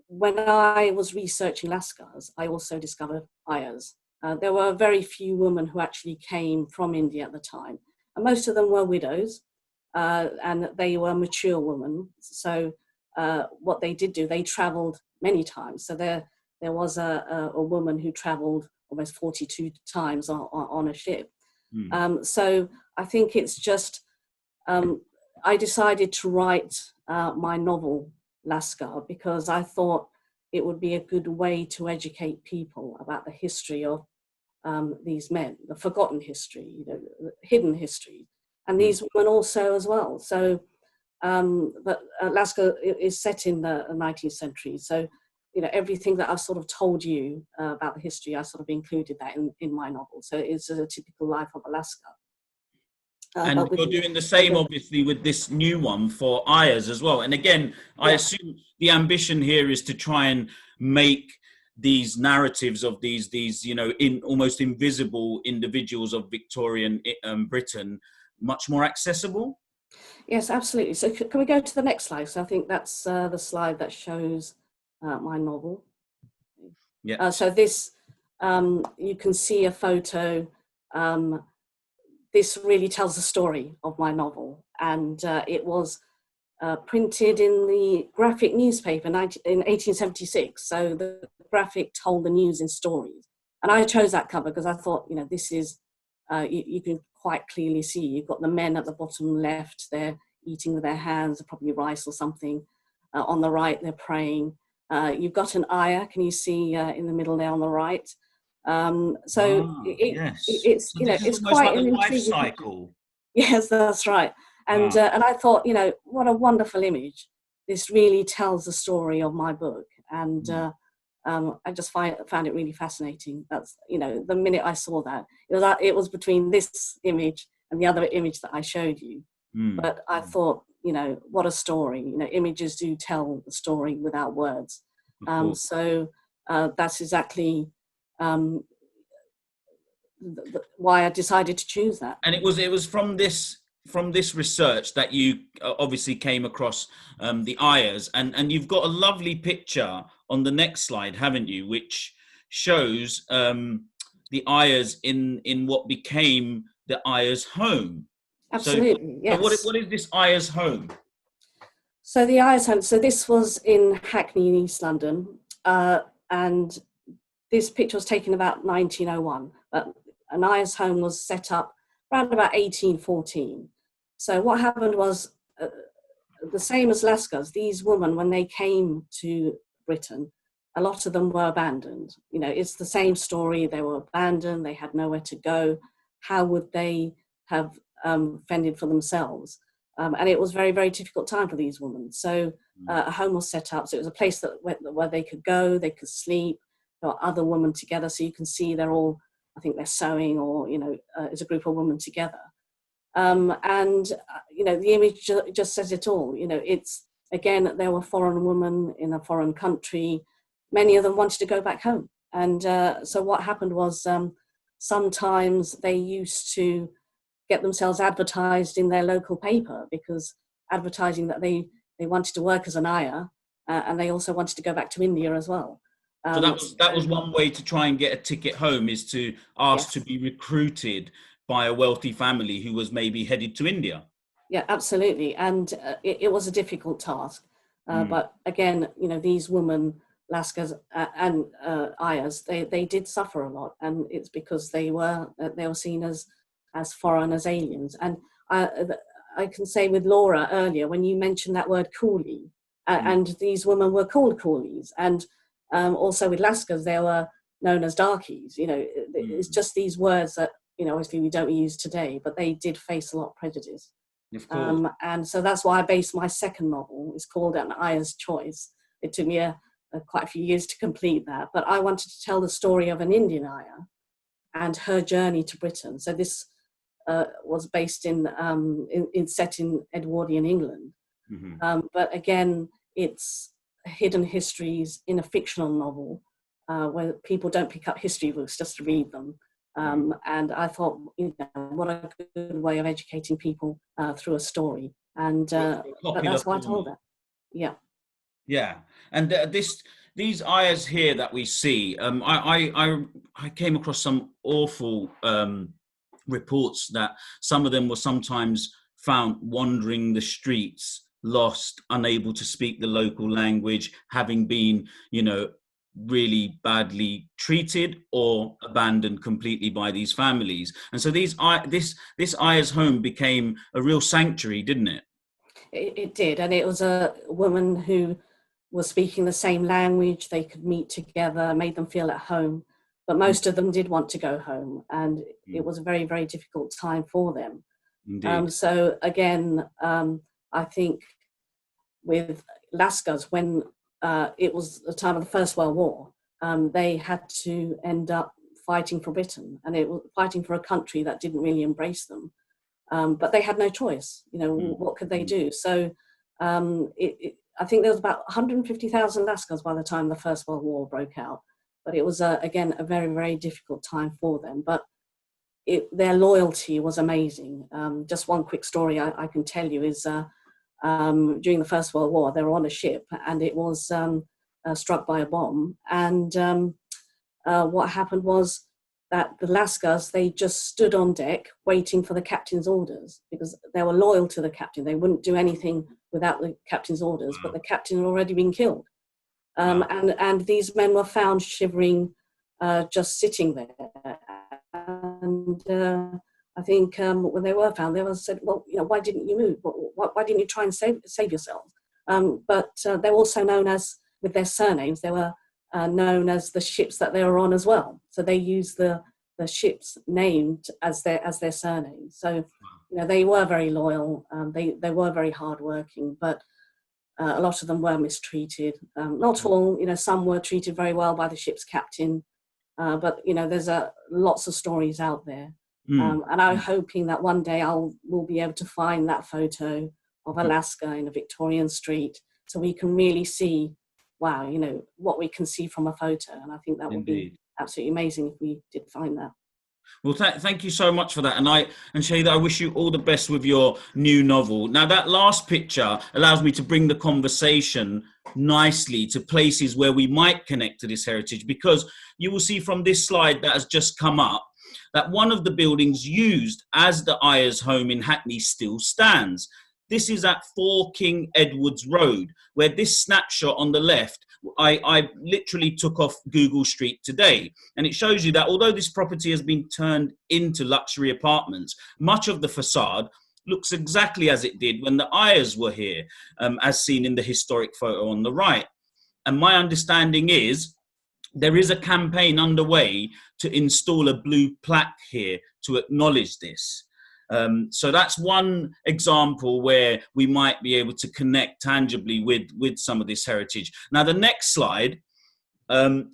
when I was researching Lascars, I also discovered Ayahs. There were very few women who actually came from India at the time. And most of them were widows, and they were mature women. So what they did do, they traveled many times. So there was a woman who traveled almost 42 times on a ship. So I think it's just, I decided to write my novel, Lascar, because I thought it would be a good way to educate people about the history of these men, the forgotten history, you know, the hidden history, and these women also as well. So, but Lascar is set in the 19th century. So, you know, everything that I've sort of told you about the history, I sort of included that in my novel. So it's a typical life of a Lascar. And you're doing the same, obviously, with this new one for Ayahs as well. And again, I assume the ambition here is to try and make these narratives of these you know, almost invisible individuals of Victorian Britain much more accessible. Yes, absolutely. So can we go to the next slide? So I think that's the slide that shows my novel. Yeah. So this, you can see a photo. This really tells the story of my novel, and it was printed in the graphic newspaper in 1876. So the graphic told the news in stories, and I chose that cover because I thought, you know, this is you can quite clearly see you've got the men at the bottom left, they're eating with their hands, probably rice or something. On the right, they're praying. You've got an ayah, can you see in the middle there on the right? It's so you know, it's quite an intriguing life cycle. Yes, that's right. And and I thought, you know, what a wonderful image. This really tells the story of my book, and I just found it really fascinating. That's, you know, the minute I saw that, it was between this image and the other image that I showed you. But I thought, you know, what a story. You know, images do tell the story without words. So that's exactly why I decided to choose that. And it was from this research that you obviously came across the Ayahs, and you've got a lovely picture on the next slide, haven't you, which shows the Ayahs in what became the Ayahs' home. Absolutely, so, yes. So what is this Ayahs' home? So the Ayahs' home, so this was in Hackney in East London, and this picture was taken about 1901, but an Ayahs' home was set up around about 1814. So what happened was the same as Lascars, these women, when they came to Britain, a lot of them were abandoned. You know, it's the same story. They were abandoned. They had nowhere to go. How would they have fended for themselves? And it was very, very difficult time for these women. So a home was set up. So it was a place where they could go, they could sleep. There were other women together. So you can see they're all, I think they're sewing, or, you know, it's a group of women together. You know, the image just says it all. You know, it's, again, there were foreign women in a foreign country. Many of them wanted to go back home. And so what happened was sometimes they used to get themselves advertised in their local paper, because advertising that they wanted to work as an ayah, and they also wanted to go back to India as well. So that was one way to try and get a ticket home, is to ask to be recruited by a wealthy family who was maybe headed to India. Yeah, absolutely. And it was a difficult task. But again, you know, these women, Lascars and Ayahs, they did suffer a lot, and it's because they were seen as foreign, as aliens. And I can say with Laura earlier, when you mentioned that word coolie, and these women were called coolies, and also with Lascars, they were known as darkies. You know, it's just these words that, you know, obviously we don't use today, but they did face a lot of prejudice. Of course. And so that's why I based my second novel. It's called An Ayah's Choice. It took me quite a few years to complete that, but I wanted to tell the story of an Indian ayah and her journey to Britain. So this was based set in Edwardian England. But again, it's hidden histories in a fictional novel where people don't pick up history books just to read them. And I thought, you know, what a good way of educating people through a story. And but that's why I told that. Yeah. Yeah. And these ayahs here that we see, I came across some awful reports that some of them were sometimes found wandering the streets, lost, unable to speak the local language, having been, you know, really badly treated or abandoned completely by these families. And so this ayah's home became a real sanctuary, didn't it? It did. And it was a woman who was speaking the same language. They could meet together, made them feel at home. But most of them did want to go home, and it was a very, very difficult time for them. Indeed. So again, I think with Lascars, when it was the time of the First World War, they had to end up fighting for Britain, and it was fighting for a country that didn't really embrace them. But they had no choice. You know, what could they do? So I think there was about 150,000 Lascars by the time the First World War broke out. But it was, again, a very, very difficult time for them. But their loyalty was amazing. Just one quick story I can tell you is during the First World War, they were on a ship, and it was struck by a bomb. And what happened was that the Lascars, they just stood on deck waiting for the captain's orders, because they were loyal to the captain. They wouldn't do anything without the captain's orders, but the captain had already been killed. And these men were found shivering, just sitting there. And I think when they were found, they were said, well, you know, why didn't you move? Why didn't you try and save yourselves? But they're also known as, with their surnames, they were known as the ships that they were on as well. So they used the ships named as their surnames. So, you know, they were very loyal. They were very hardworking, but a lot of them were mistreated. Not all, you know, some were treated very well by the ship's captain. But, you know, there's lots of stories out there. And I'm hoping that one day we'll be able to find that photo of a Lascar in a Victorian street, so we can really see, wow, you know, what we can see from a photo. And I think that would be absolutely amazing if we did find that. Well, thank you so much for that. And Shahida, I wish you all the best with your new novel. Now, that last picture allows me to bring the conversation nicely to places where we might connect to this heritage, because you will see from this slide that has just come up that one of the buildings used as the Ayah's home in Hackney still stands. This is at 4 King Edward's Road, where this snapshot on the left, I literally took off Google Street today. And it shows you that although this property has been turned into luxury apartments, much of the facade looks exactly as it did when the Ayahs were here, as seen in the historic photo on the right. And my understanding is there is a campaign underway to install a blue plaque here to acknowledge this. So that's one example where we might be able to connect tangibly with some of this heritage. Now, the next slide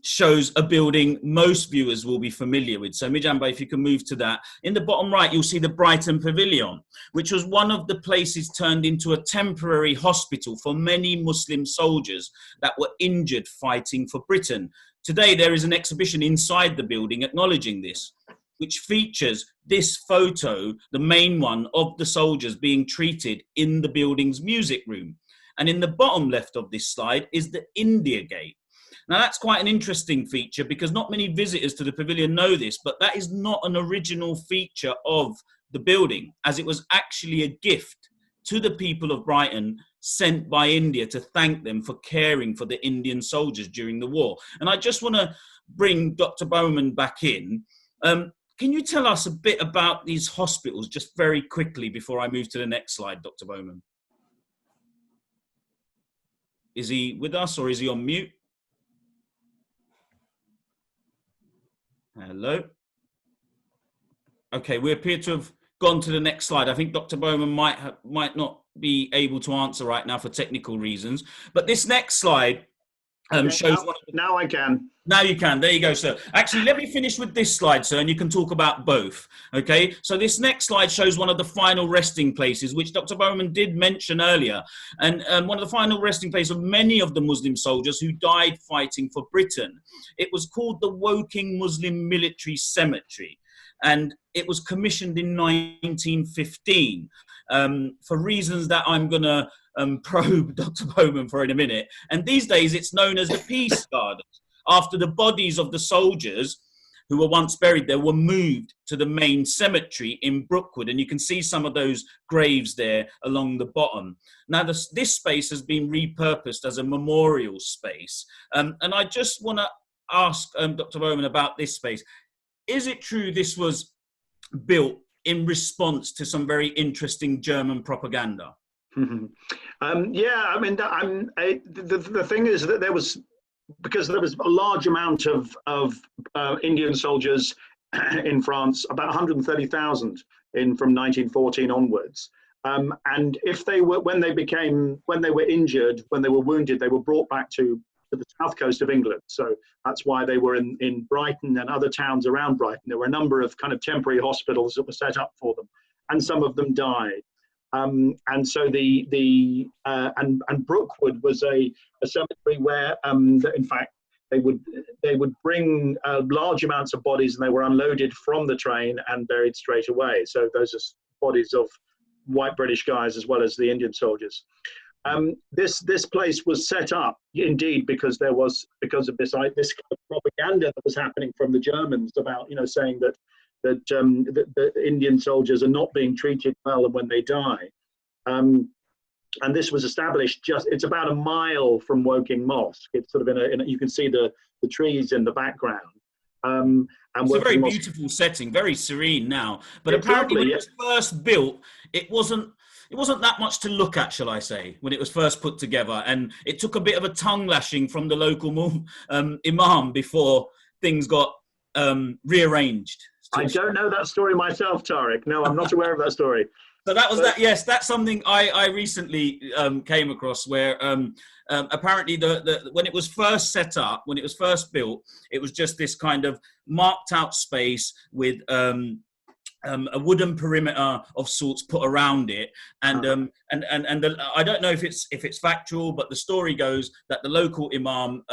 shows a building most viewers will be familiar with. So Mijamba, if you can move to that. In the bottom right, you'll see the Brighton Pavilion, which was one of the places turned into a temporary hospital for many Muslim soldiers that were injured fighting for Britain. Today, there is an exhibition inside the building acknowledging this, which features this photo, the main one, of the soldiers being treated in the building's music room. And in the bottom left of this slide is the India Gate. Now, that's quite an interesting feature because not many visitors to the pavilion know this, but that is not an original feature of the building, as it was actually a gift to the people of Brighton sent by India to thank them for caring for the Indian soldiers during the war. And I just want to bring Dr. Bowman back in. Can you tell us a bit about these hospitals just very quickly before I move to the next slide, Dr. Bowman? Is he with us or is he on mute? Hello. Okay, we appear to have gone to the next slide. I think Dr. Bowman might not be able to answer right now for technical reasons. But this next slide shows... Now I can. Now you can. There you go, sir. Actually, let me finish with this slide, sir, and you can talk about both. Okay, so this next slide shows one of the final resting places, which Dr. Bowman did mention earlier. And one of the final resting places of many of the Muslim soldiers who died fighting for Britain. It was called the Woking Muslim Military Cemetery. And it was commissioned in 1915 for reasons that I'm going to probe Dr. Bowman for in a minute. And these days, it's known as the Peace Gardens, after the bodies of the soldiers who were once buried there were moved to the main cemetery in Brookwood. And you can see some of those graves there along the bottom. Now, this space has been repurposed as a memorial space. And I just want to ask Dr. Bowman about this space. Is it true this was built in response to some very interesting German propaganda? Yeah, I mean, the thing is that because there was a large amount of Indian soldiers in France, about 130,000 from 1914 onwards. And if they were, when they were injured, when they were wounded, they were brought back to the south coast of England. So that's why they were in Brighton and other towns around Brighton. There were a number of kind of temporary hospitals that were set up for them, and some of them died. And so and Brookwood was a cemetery where, in fact, they would bring large amounts of bodies, and they were unloaded from the train and buried straight away. So those are bodies of white British guys as well as the Indian soldiers. This place was set up indeed because of this kind of propaganda that was happening from the Germans about, saying that the Indian soldiers are not being treated well when they die. And this was established it's about a mile from Woking Mosque. It's sort of you can see the trees in the background. And it's a very beautiful setting, very serene now. But apparently when it was first built, it wasn't that much to look at, shall I say, when it was first put together. And it took a bit of a tongue lashing from the local imam before things got rearranged. I don't know that story myself, Tariq. No, I'm not aware of that story. So that was that. Yes, that's something I recently came across, where apparently when it was first set up, when it was first built, it was just this kind of marked out space with a wooden perimeter of sorts put around it, and I don't know if it's factual, but the story goes that the local imam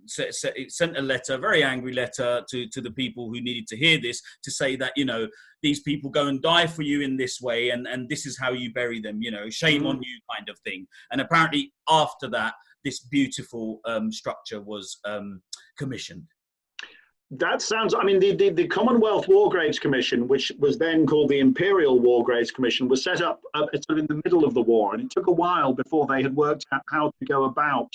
sent a letter, a very angry letter to the people who needed to hear this, to say that these people go and die for you in this way, and this is how you bury them, shame on you, kind of thing. And apparently after that, this beautiful structure was commissioned. That sounds, I mean, the Commonwealth War Graves Commission, which was then called the Imperial War Graves Commission, was set up sort of in the middle of the war. And it took a while before they had worked out how to go about,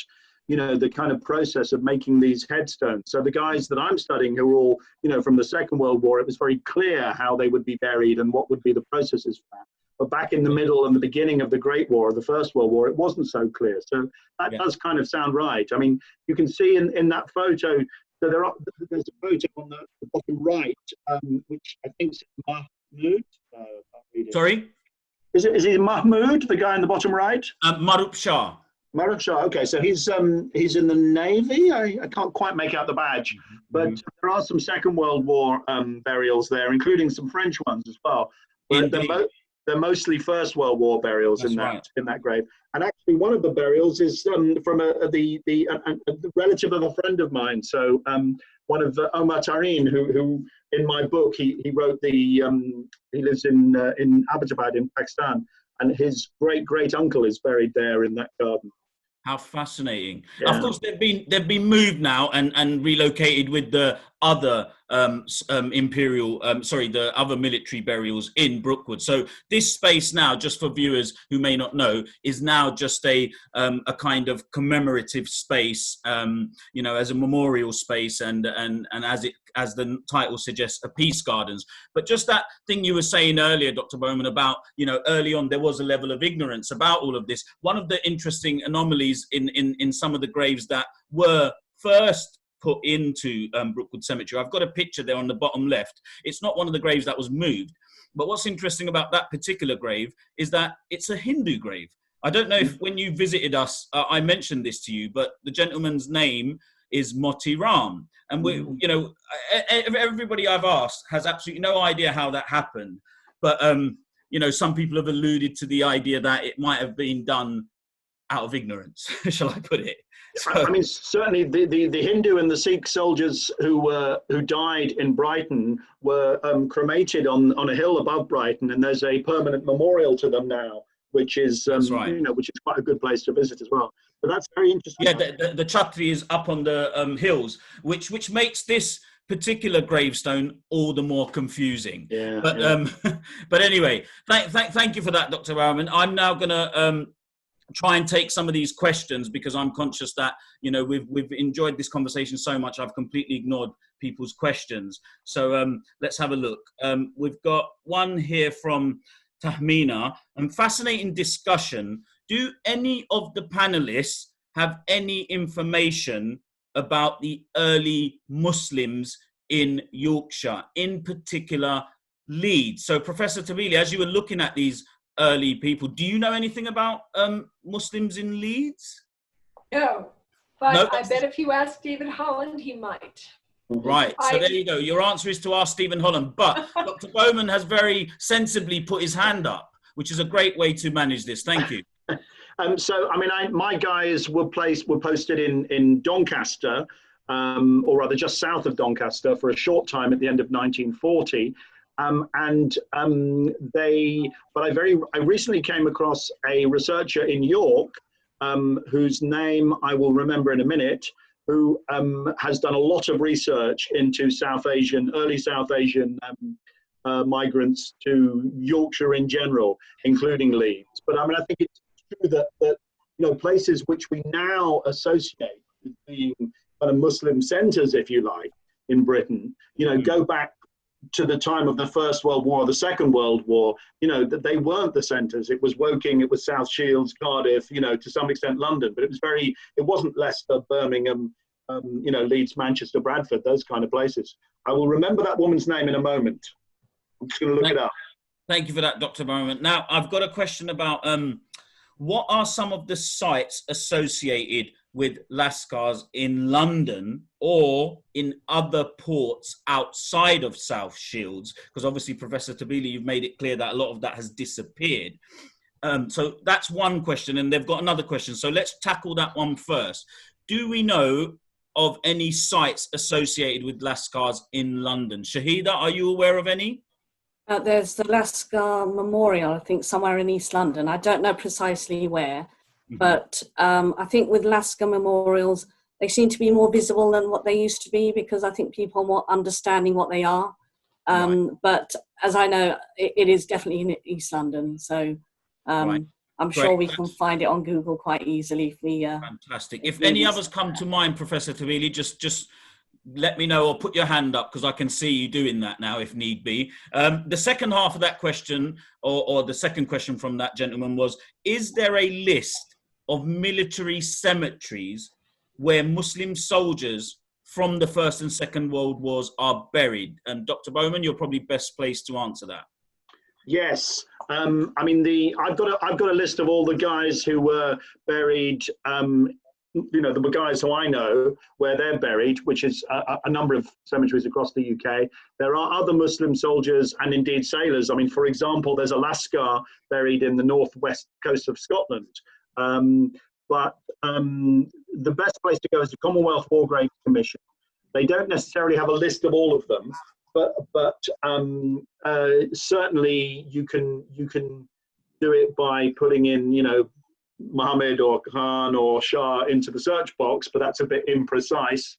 the kind of process of making these headstones. So the guys that I'm studying, who were all, from the Second World War, it was very clear how they would be buried and what would be the processes for that. But back in the middle and the beginning of the Great War, the First World War, it wasn't so clear. So that does kind of sound right. I mean, you can see in that photo, so there's a photo on the bottom right, which I think is Mahmoud. Sorry? Is he Mahmoud, the guy in the bottom right? Marup Shah. Marup Shah, okay, so he's in the Navy. I can't quite make out the badge, but there are some Second World War burials there, including some French ones as well. But they're mostly First World War burials. That's in that grave. And actually, one of the burials is from the relative of a friend of mine. So one of Omar Tareen, who in my book he wrote he lives in Abbottabad in Pakistan, and his great uncle is buried there in that garden. How fascinating! Yeah. Of course, they've been moved now and relocated with the other the other military burials in Brookwood. So this space now, just for viewers who may not know, is now just a kind of commemorative space, as a memorial space, and as the title suggests, a peace gardens. But just that thing you were saying earlier, Dr. Bowman, about, early on there was a level of ignorance about all of this. One of the interesting anomalies in some of the graves that were first put into Brookwood Cemetery, I've got a picture there on the bottom left. It's not one of the graves that was moved, but what's interesting about that particular grave is that it's a Hindu grave. I don't know if when you visited us, I mentioned this to you, but the gentleman's name is Moti Ram. And everybody I've asked has absolutely no idea how that happened. But, some people have alluded to the idea that it might have been done out of ignorance, shall I put it? So, I mean, certainly the Hindu and the Sikh soldiers who died in Brighton were cremated on a hill above Brighton, and there's a permanent memorial to them now, which is which is quite a good place to visit as well. But that's very interesting. Yeah, the Chhatri is up on the hills, which makes this particular gravestone all the more confusing. Yeah. But anyway, thank you for that, Dr. Rahman. I'm now going to try and take some of these questions, because I'm conscious that we've enjoyed this conversation so much I've completely ignored people's questions. So let's have a look. We've got one here from Tahmina. Fascinating discussion. Do any of the panelists have any information about the early Muslims in Yorkshire, in particular Leeds? So Professor Tabili, as you were looking at these early people, do you know anything about Muslims in Leeds? No, but I bet if you ask David Holland, he might. Right, so there you go. Your answer is to ask Stephen Holland, but Dr. Bowman has very sensibly put his hand up, which is a great way to manage this. Thank you. So, I mean, my guys were posted in Doncaster, or rather just south of Doncaster, for a short time at the end of 1940. I recently came across a researcher in York, whose name I will remember in a minute, who has done a lot of research into early South Asian migrants to Yorkshire in general, including Leeds. But I mean, I think it's true that places which we now associate with being kind of Muslim centres, if you like, in Britain, go back to the time of the First World War, or the Second World War, that they weren't the centres. It was Woking, it was South Shields, Cardiff, to some extent London, but it wasn't Leicester, Birmingham, Leeds, Manchester, Bradford, those kind of places. I will remember that woman's name in a moment. I'm just going to look it up. Thank you for that, Dr. Bowman. Now, I've got a question about what are some of the sites associated with Lascars in London or in other ports outside of South Shields? Because obviously, Professor Tabili, you've made it clear that a lot of that has disappeared. So that's one question, and they've got another question. So let's tackle that one first. Do we know of any sites associated with Lascars in London? Shahida, are you aware of any? There's the Lascar Memorial, I think, somewhere in East London. I don't know precisely where, but I think with Lascar memorials, they seem to be more visible than what they used to be, because I think people are more understanding what they are. Right. But as I know, it is definitely in East London. So Right. I'm sure we can find it on Google quite easily if we... Fantastic. If any others come to mind, Professor Tabili, just let me know or put your hand up, because I can see you doing that now if need be. The second half of that question, or the second question from that gentleman was, is there a list of military cemeteries where Muslim soldiers from the First and Second World Wars are buried? And Dr. Bowman, you're probably best placed to answer that. Yes, I mean I've got a list of all the guys who were buried. The guys who I know where they're buried, which is a number of cemeteries across the UK. There are other Muslim soldiers and indeed sailors. I mean, for example, there's a Lascar buried in the northwest coast of Scotland. But the best place to go is the Commonwealth War Graves Commission. They don't necessarily have a list of all of them, but certainly you can do it by putting in, Muhammad or Khan or Shah into the search box, but that's a bit imprecise.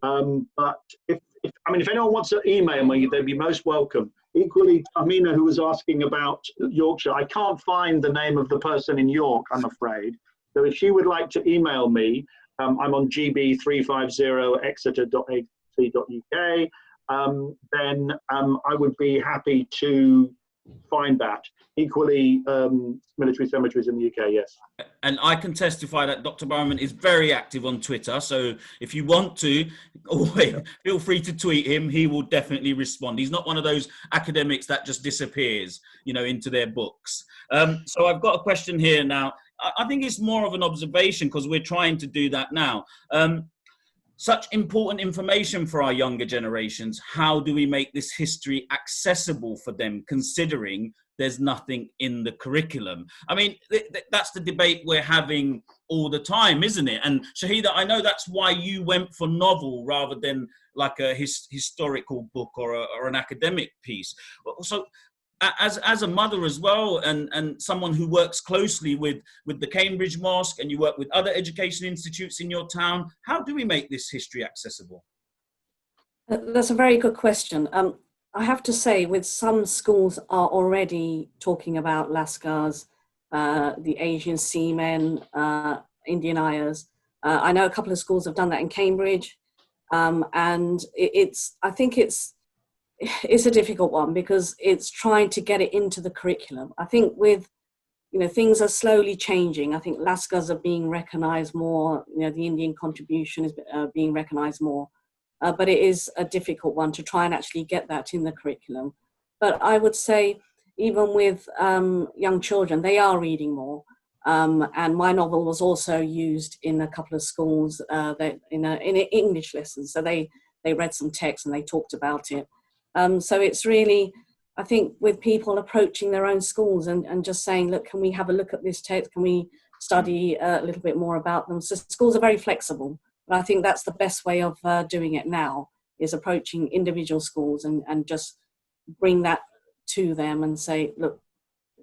But if anyone wants to email me, they'd be most welcome. Equally, Amina, who was asking about Yorkshire, I can't find the name of the person in York, I'm afraid. So if she would like to email me, I'm on gb350exeter.ac.uk, then I would be happy to find that. Equally, military cemeteries in the UK, yes. And I can testify that Dr. Bowman is very active on Twitter. So if you want to, always feel free to tweet him. He will definitely respond. He's not one of those academics that just disappears, into their books. So I've got a question here now. I think it's more of an observation, because we're trying to do that now. Such important information for our younger generations. How do we make this history accessible for them, considering there's nothing in the curriculum? I mean, that's the debate we're having all the time, isn't it? And Shahida, I know that's why you went for novel rather than like a historical book or an academic piece. So as a mother as well, and someone who works closely with the Cambridge Mosque, and you work with other education institutes in your town, how do we make this history accessible? That's a very good question. I have to say, with some schools are already talking about Lascars, the Asian seamen, Indian Ayahs. I know a couple of schools have done that in Cambridge, and I think it's a difficult one, because it's trying to get it into the curriculum. I think with, things are slowly changing. I think Lascars are being recognised more, the Indian contribution is being recognised more. But it is a difficult one to try and actually get that in the curriculum. But I would say, even with young children, they are reading more. And my novel was also used in a couple of schools in English lessons. So they read some text and they talked about it. So it's really, I think, with people approaching their own schools and just saying, look, can we have a look at this text? Can we study a little bit more about them? So schools are very flexible. But I think that's the best way of doing it now, is approaching individual schools and just bring that to them and say, look,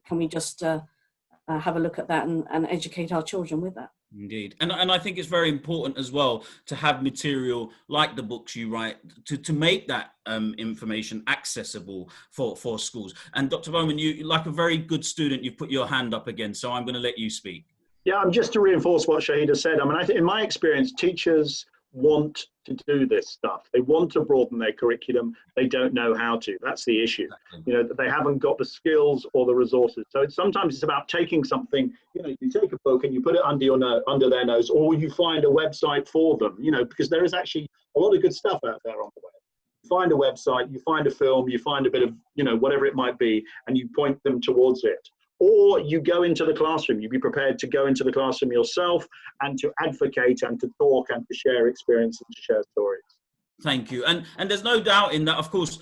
can we just have a look at that and educate our children with that? Indeed. And I think it's very important as well to have material like the books you write to make that information accessible for schools. And Dr. Bowman, you, like a very good student, you've put your hand up again, so I'm going to let you speak. Yeah, just to reinforce what Shahida said, I mean, in my experience, teachers want to do this stuff. They want to broaden their curriculum. They don't know how to. That's the issue. They haven't got the skills or the resources. So sometimes it's about taking something, you take a book and you put it under their nose, or you find a website for them, because there is actually a lot of good stuff out there on the web. You find a website, you find a film, you find a bit of, whatever it might be, and you point them towards it. Or you go into the classroom, you be prepared to go into the classroom yourself and to advocate and to talk and to share experience and to share stories. Thank you. And there's no doubt in that, of course,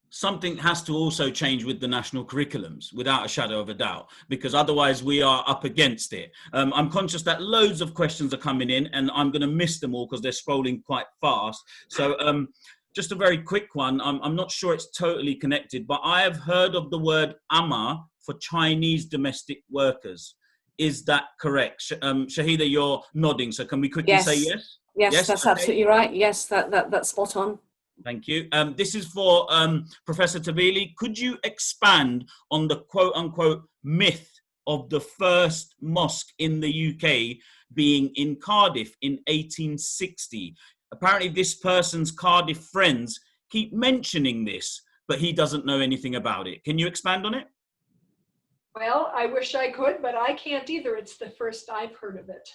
something has to also change with the national curriculums, without a shadow of a doubt, because otherwise we are up against it. I'm conscious that loads of questions are coming in, and I'm going to miss them all because they're scrolling quite fast. So just a very quick one. I'm not sure it's totally connected, but I have heard of the word ama for Chinese domestic workers. Is that correct? Shahida, you're nodding, so can we quickly say yes? Yes, that's okay. Absolutely right. Yes, that's spot on. Thank you. This is for Professor Tabili. Could you expand on the quote-unquote myth of the first mosque in the UK being in Cardiff in 1860? apparently this person's Cardiff friends keep mentioning this, but he doesn't know anything about it. Can you expand on it? Well, I wish I could, but I can't either. It's the first I've heard of it.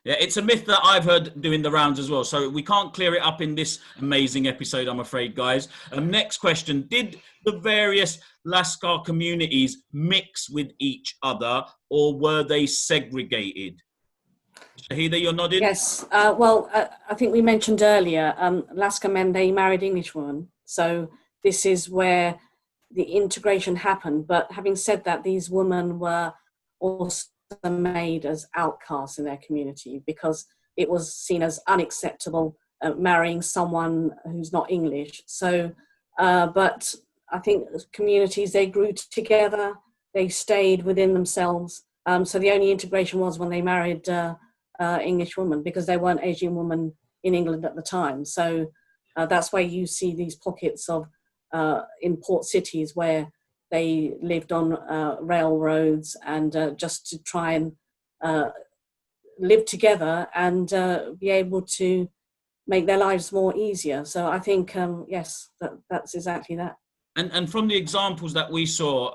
Yeah, it's a myth that I've heard doing the rounds as well. So we can't clear it up in this amazing episode, I'm afraid, guys. Next question. Did the various Lascar communities mix with each other, or were they segregated? Shahida, you're nodding? Yes. Well, I think we mentioned earlier, Lascar men, they married Englishwomen. So this is where the integration happened. But having said that, these women were also made as outcasts in their community because it was seen as unacceptable marrying someone who's not English. So, but I think communities, they grew together, they stayed within themselves. So the only integration was when they married English women, because they weren't Asian women in England at the time. So that's why you see these pockets of in port cities where they lived on railroads and just to try and live together and be able to make their lives more easier. So I think, yes, that's exactly that. And from the examples that we saw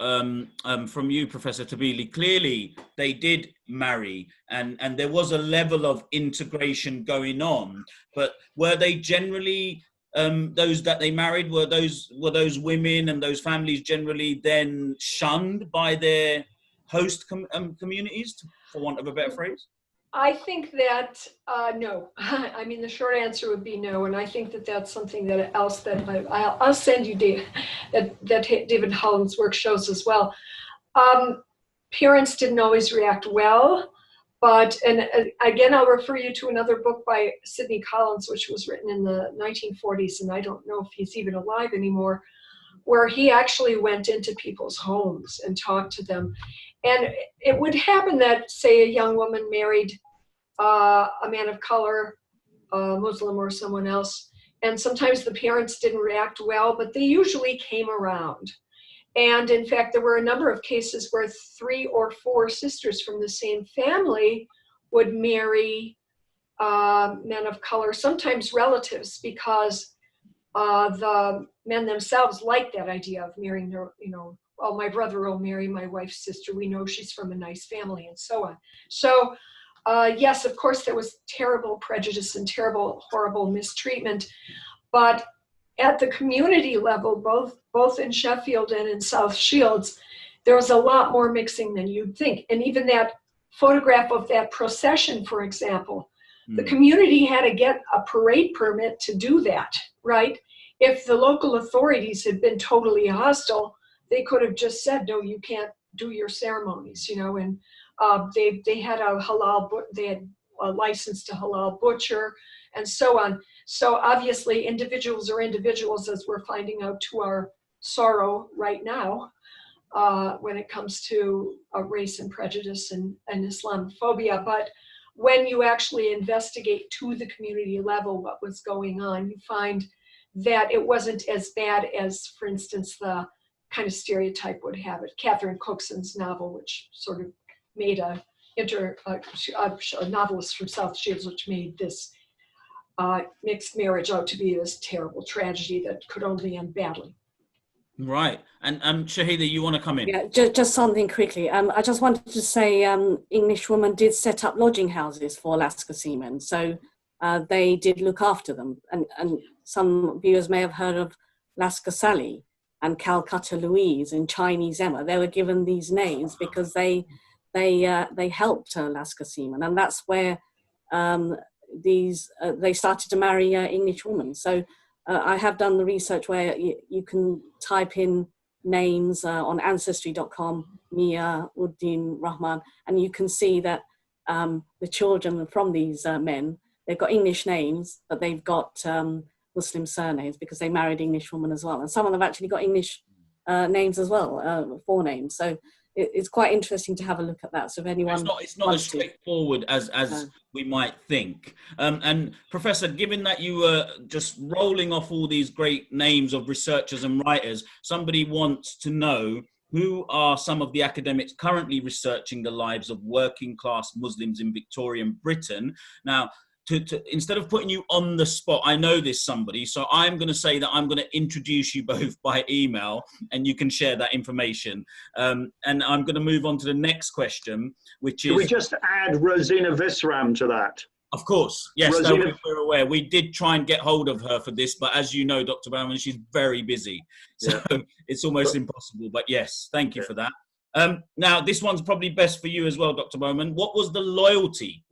from you, Professor Tabili, clearly they did marry and there was a level of integration going on. But were they generally, those that they married, were those women and those families generally then shunned by their host communities, for want of a better phrase? I think that no. I mean, the short answer would be no, and I think that that's something that else that I'll send you, Dave, that David Holland's work shows as well. Parents didn't always react well, but again, I'll refer you to another book by Sidney Collins, which was written in the 1940s, and I don't know if he's even alive anymore, where he actually went into people's homes and talked to them. And it would happen that, say, a young woman married a man of color, a Muslim or someone else, and sometimes the parents didn't react well, but they usually came around. And in fact, there were a number of cases where 3 or 4 sisters from the same family would marry men of color, sometimes relatives, because the men themselves liked that idea of marrying their, well, my brother will marry my wife's sister. We know she's from a nice family, and so on. So, yes, of course, there was terrible prejudice and terrible, horrible mistreatment. But at the community level, both in Sheffield and in South Shields, there was a lot more mixing than you'd think. And even that photograph of that procession, for example, the community had to get a parade permit to do that, right? If the local authorities had been totally hostile, they could have just said, no, you can't do your ceremonies, and they had they had a license to halal butcher and so on. So obviously individuals are individuals, as we're finding out to our sorrow right now, when it comes to race and prejudice and Islamophobia. But when you actually investigate to the community level what was going on, you find that it wasn't as bad as, for instance, the kind of stereotype would have it. Catherine Cookson novel, which sort of made a novelist from South Shields, which made this mixed marriage out to be this terrible tragedy that could only end badly. Right. And Shahida, you want to come in? Yeah, just something quickly. I just wanted to say English women did set up lodging houses for Lascar seamen. So they did look after them. And some viewers may have heard of Lascar Sally and Calcutta Louise and Chinese Emma. They were given these names because they helped Lascar seamen. And that's where they started to marry English women. So I have done the research where you can type in names on ancestry.com, Mia Uddin Rahman, and you can see that the children from these men, they've got English names, but they've got Muslim surnames because they married English women as well. And some of them have actually got English names as well, forenames. So it's quite interesting to have a look at that. So if anyone, it's not as straightforward as we might think. And Professor, given that you were just rolling off all these great names of researchers and writers, somebody wants to know who are some of the academics currently researching the lives of working class Muslims in Victorian Britain. Now, instead of putting you on the spot, I know this somebody, so I'm going to say that I'm going to introduce you both by email, and you can share that information. And I'm going to move on to the next question, which is... Can we just add Rosina Visram to that? Of course, yes, Rosina... no, we're aware. We did try and get hold of her for this, but as you know, Dr. Bowman, she's very busy. So it's almost impossible, but yes, thank you for that. Now, this one's probably best for you as well, Dr. Bowman. What was the loyalty?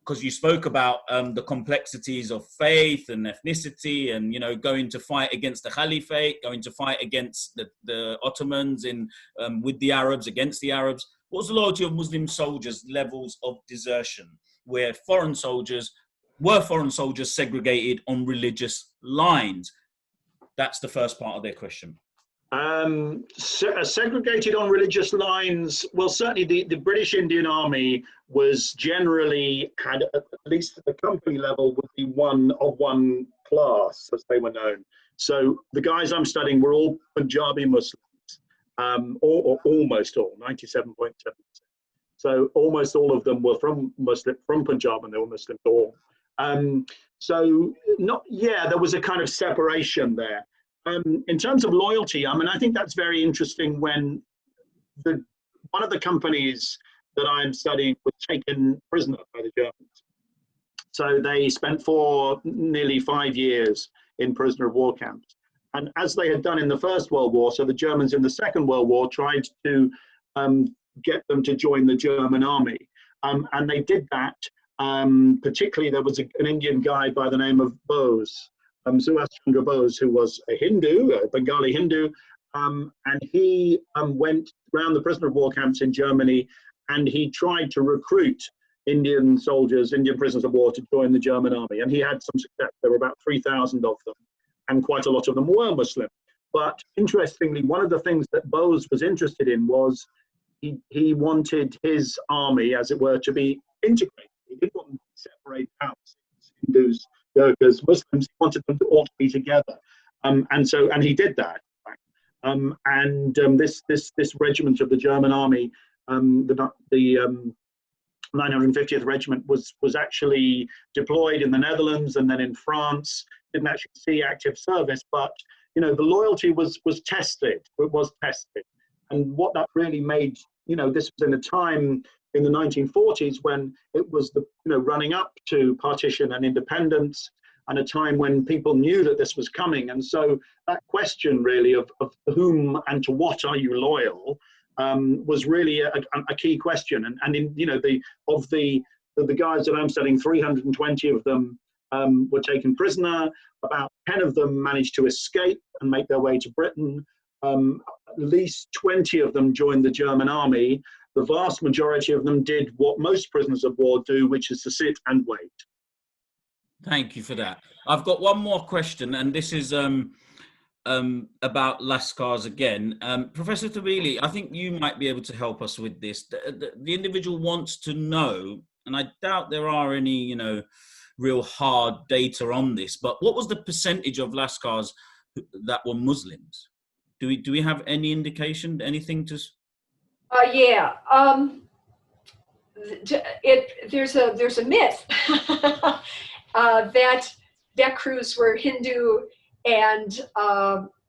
Because you spoke about the complexities of faith and ethnicity and, you know, going to fight against the Caliphate, going to fight against the Ottomans with the Arabs, against the Arabs. What was the loyalty of Muslim soldiers' levels of desertion, where foreign soldiers segregated on religious lines? That's the first part of their question. Segregated on religious lines, well, certainly the British Indian Army was generally, had at least at the company level, would be one class, as they were known. So the guys I'm studying were all Punjabi Muslims, or almost all, 97.7%. So almost all of them were from Punjab, and they were Muslims all. So there was a kind of separation there. In terms of loyalty, I mean, I think that's very interesting when one of the companies that I'm studying was taken prisoner by the Germans. So they spent nearly 5 years in prisoner of war camps. And as they had done in the First World War, so the Germans in the Second World War tried to get them to join the German army. And they did that. Particularly, there was an Indian guy by the name of Bose. Subhash Chandra Bose, who was a Hindu, a Bengali Hindu, and he went around the prisoner of war camps in Germany, and he tried to recruit Indian soldiers, Indian prisoners of war, to join the German army. And he had some success. There were about 3,000 of them, and quite a lot of them were Muslim. But interestingly, one of the things that Bose was interested in was he wanted his army, as it were, to be integrated. He didn't want them to separate out Hindus, Gurkhas, Muslims. He wanted them to all be together, and he did that. This regiment of the German army, the 950th Regiment, was actually deployed in the Netherlands and then in France. Didn't actually see active service, but you know, the loyalty was tested. It was tested, and what that really made, you know, this was in a time in the 1940s when it was running up to partition and independence, and a time when people knew that this was coming. And so that question really of whom and to what are you loyal was really a key question. And in, you know, the guys that I'm studying, 320 of them were taken prisoner. About 10 of them managed to escape and make their way to Britain. At least 20 of them joined the German army. The vast majority of them did what most prisoners of war do, which is to sit and wait. Thank you for that. I've got one more question, and this is about Lascars again. Professor Tabili, I think you might be able to help us with this. The individual wants to know, and I doubt there are any, you know, real hard data on this, but what was the percentage of Lascars that were Muslims? Do we have any indication, anything to... There's a myth that deck crews were Hindu and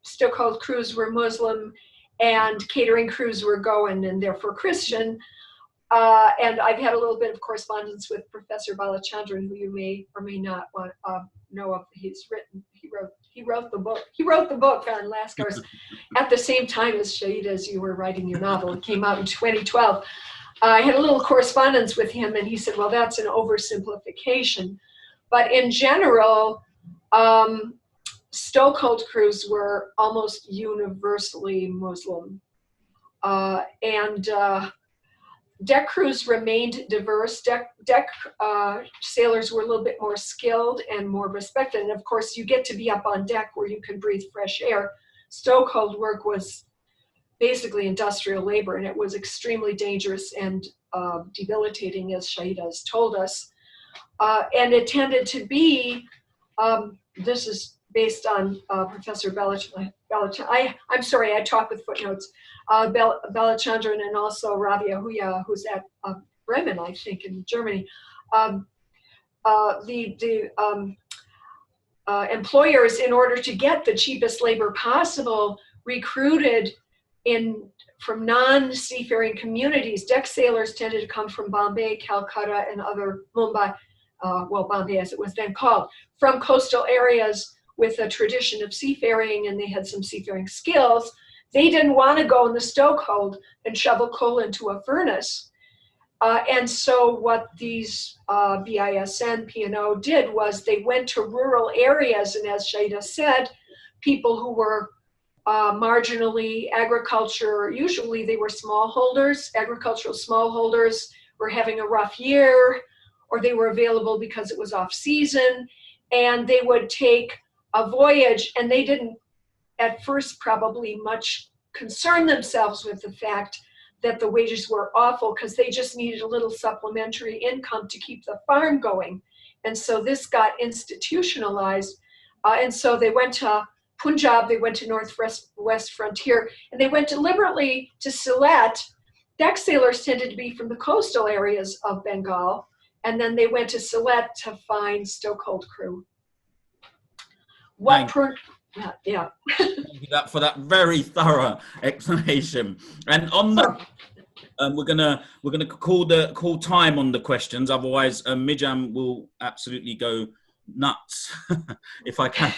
stokehold crews were Muslim and catering crews were Goan and therefore Christian. And I've had a little bit of correspondence with Professor Balachandran, who you may or may not know of. He wrote the book on Lascars at the same time as Shahida, as you were writing your novel. It came out in 2012. I had a little correspondence with him, and he said, well, that's an oversimplification. But in general, stokehold crews were almost universally Muslim. Deck crews remained diverse. Deck sailors were a little bit more skilled and more respected. And of course, you get to be up on deck where you can breathe fresh air. Stokehold work was basically industrial labor, and it was extremely dangerous and debilitating, as Shahida has told us. And it tended to be, this is based on Professor Balachandran. I'm sorry, I talk with footnotes. Balachandran and also Rabia Huya, who's at Bremen, I think, in Germany. employers, in order to get the cheapest labor possible, recruited from non-seafaring communities. Deck sailors tended to come from Bombay, Calcutta, and other Mumbai, Bombay as it was then called, from coastal areas with a tradition of seafaring, and they had some seafaring skills. They didn't want to go in the stokehold and shovel coal into a furnace. And so what these BISN, P&O did was they went to rural areas, and as Shahida said, people who were marginally agriculture, usually they were smallholders, agricultural smallholders were having a rough year, or they were available because it was off season, and they would take a voyage, and they didn't at first probably much concern themselves with the fact that the wages were awful, because they just needed a little supplementary income to keep the farm going. And so this got institutionalized. And so they went to Punjab, they went to Northwest Frontier, and they went deliberately to Sylhet. Deck sailors tended to be from the coastal areas of Bengal, and then they went to Sylhet to find stokehold crew. Yeah. Thank you for that very thorough explanation. And on the, we're gonna call time on the questions. Otherwise, Mijam will absolutely go nuts if I can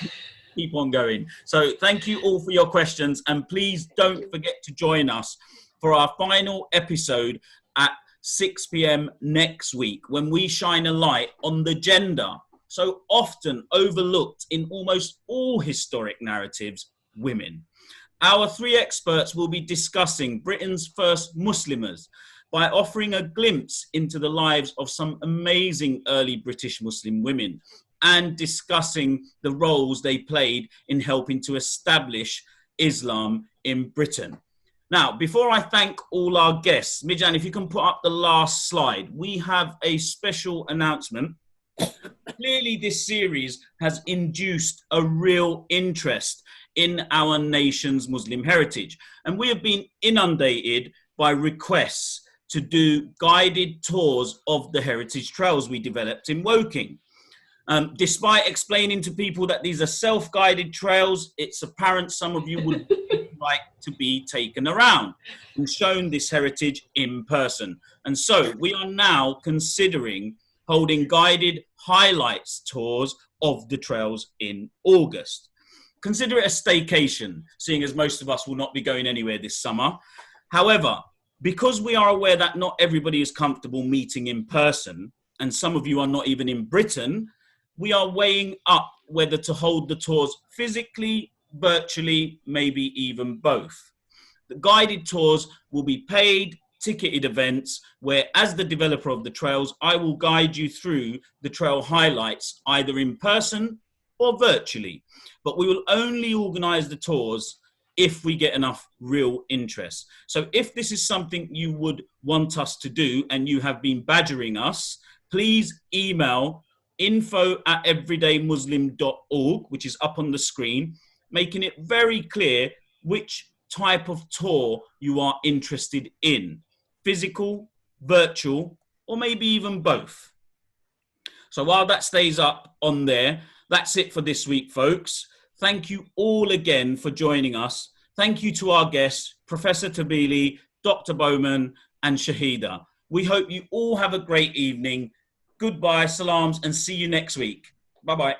keep on going. So thank you all for your questions, and please don't forget to join us for our final episode at 6 p.m. next week, when we shine a light on the gender so often overlooked in almost all historic narratives, women. Our three experts will be discussing Britain's first Muslimers by offering a glimpse into the lives of some amazing early British Muslim women, and discussing the roles they played in helping to establish Islam in Britain. Now, before I thank all our guests, Mijan, if you can put up the last slide, we have a special announcement. Clearly, this series has induced a real interest in our nation's Muslim heritage, and we have been inundated by requests to do guided tours of the heritage trails we developed in Woking. Despite explaining to people that these are self-guided trails, it's apparent some of you would like to be taken around and shown this heritage in person. And so we are now considering holding guided highlights tours of the trails in August. Consider it a staycation, seeing as most of us will not be going anywhere this summer. However, because we are aware that not everybody is comfortable meeting in person, and some of you are not even in Britain, we are weighing up whether to hold the tours physically, virtually, maybe even both. The guided tours will be paid, ticketed events where, as the developer of the trails, I will guide you through the trail highlights either in person or virtually. But we will only organise the tours if we get enough real interest. So if this is something you would want us to do and you have been badgering us, please email info@everydaymuslim.org, which is up on the screen, making it very clear which type of tour you are interested in: physical, virtual, or maybe even both. So while that stays up on there, that's it for this week, folks. Thank you all again for joining us. Thank you to our guests, Professor Tabili, Dr. Bowman, and Shahida. We hope you all have a great evening. Goodbye, salams, and see you next week. Bye-bye.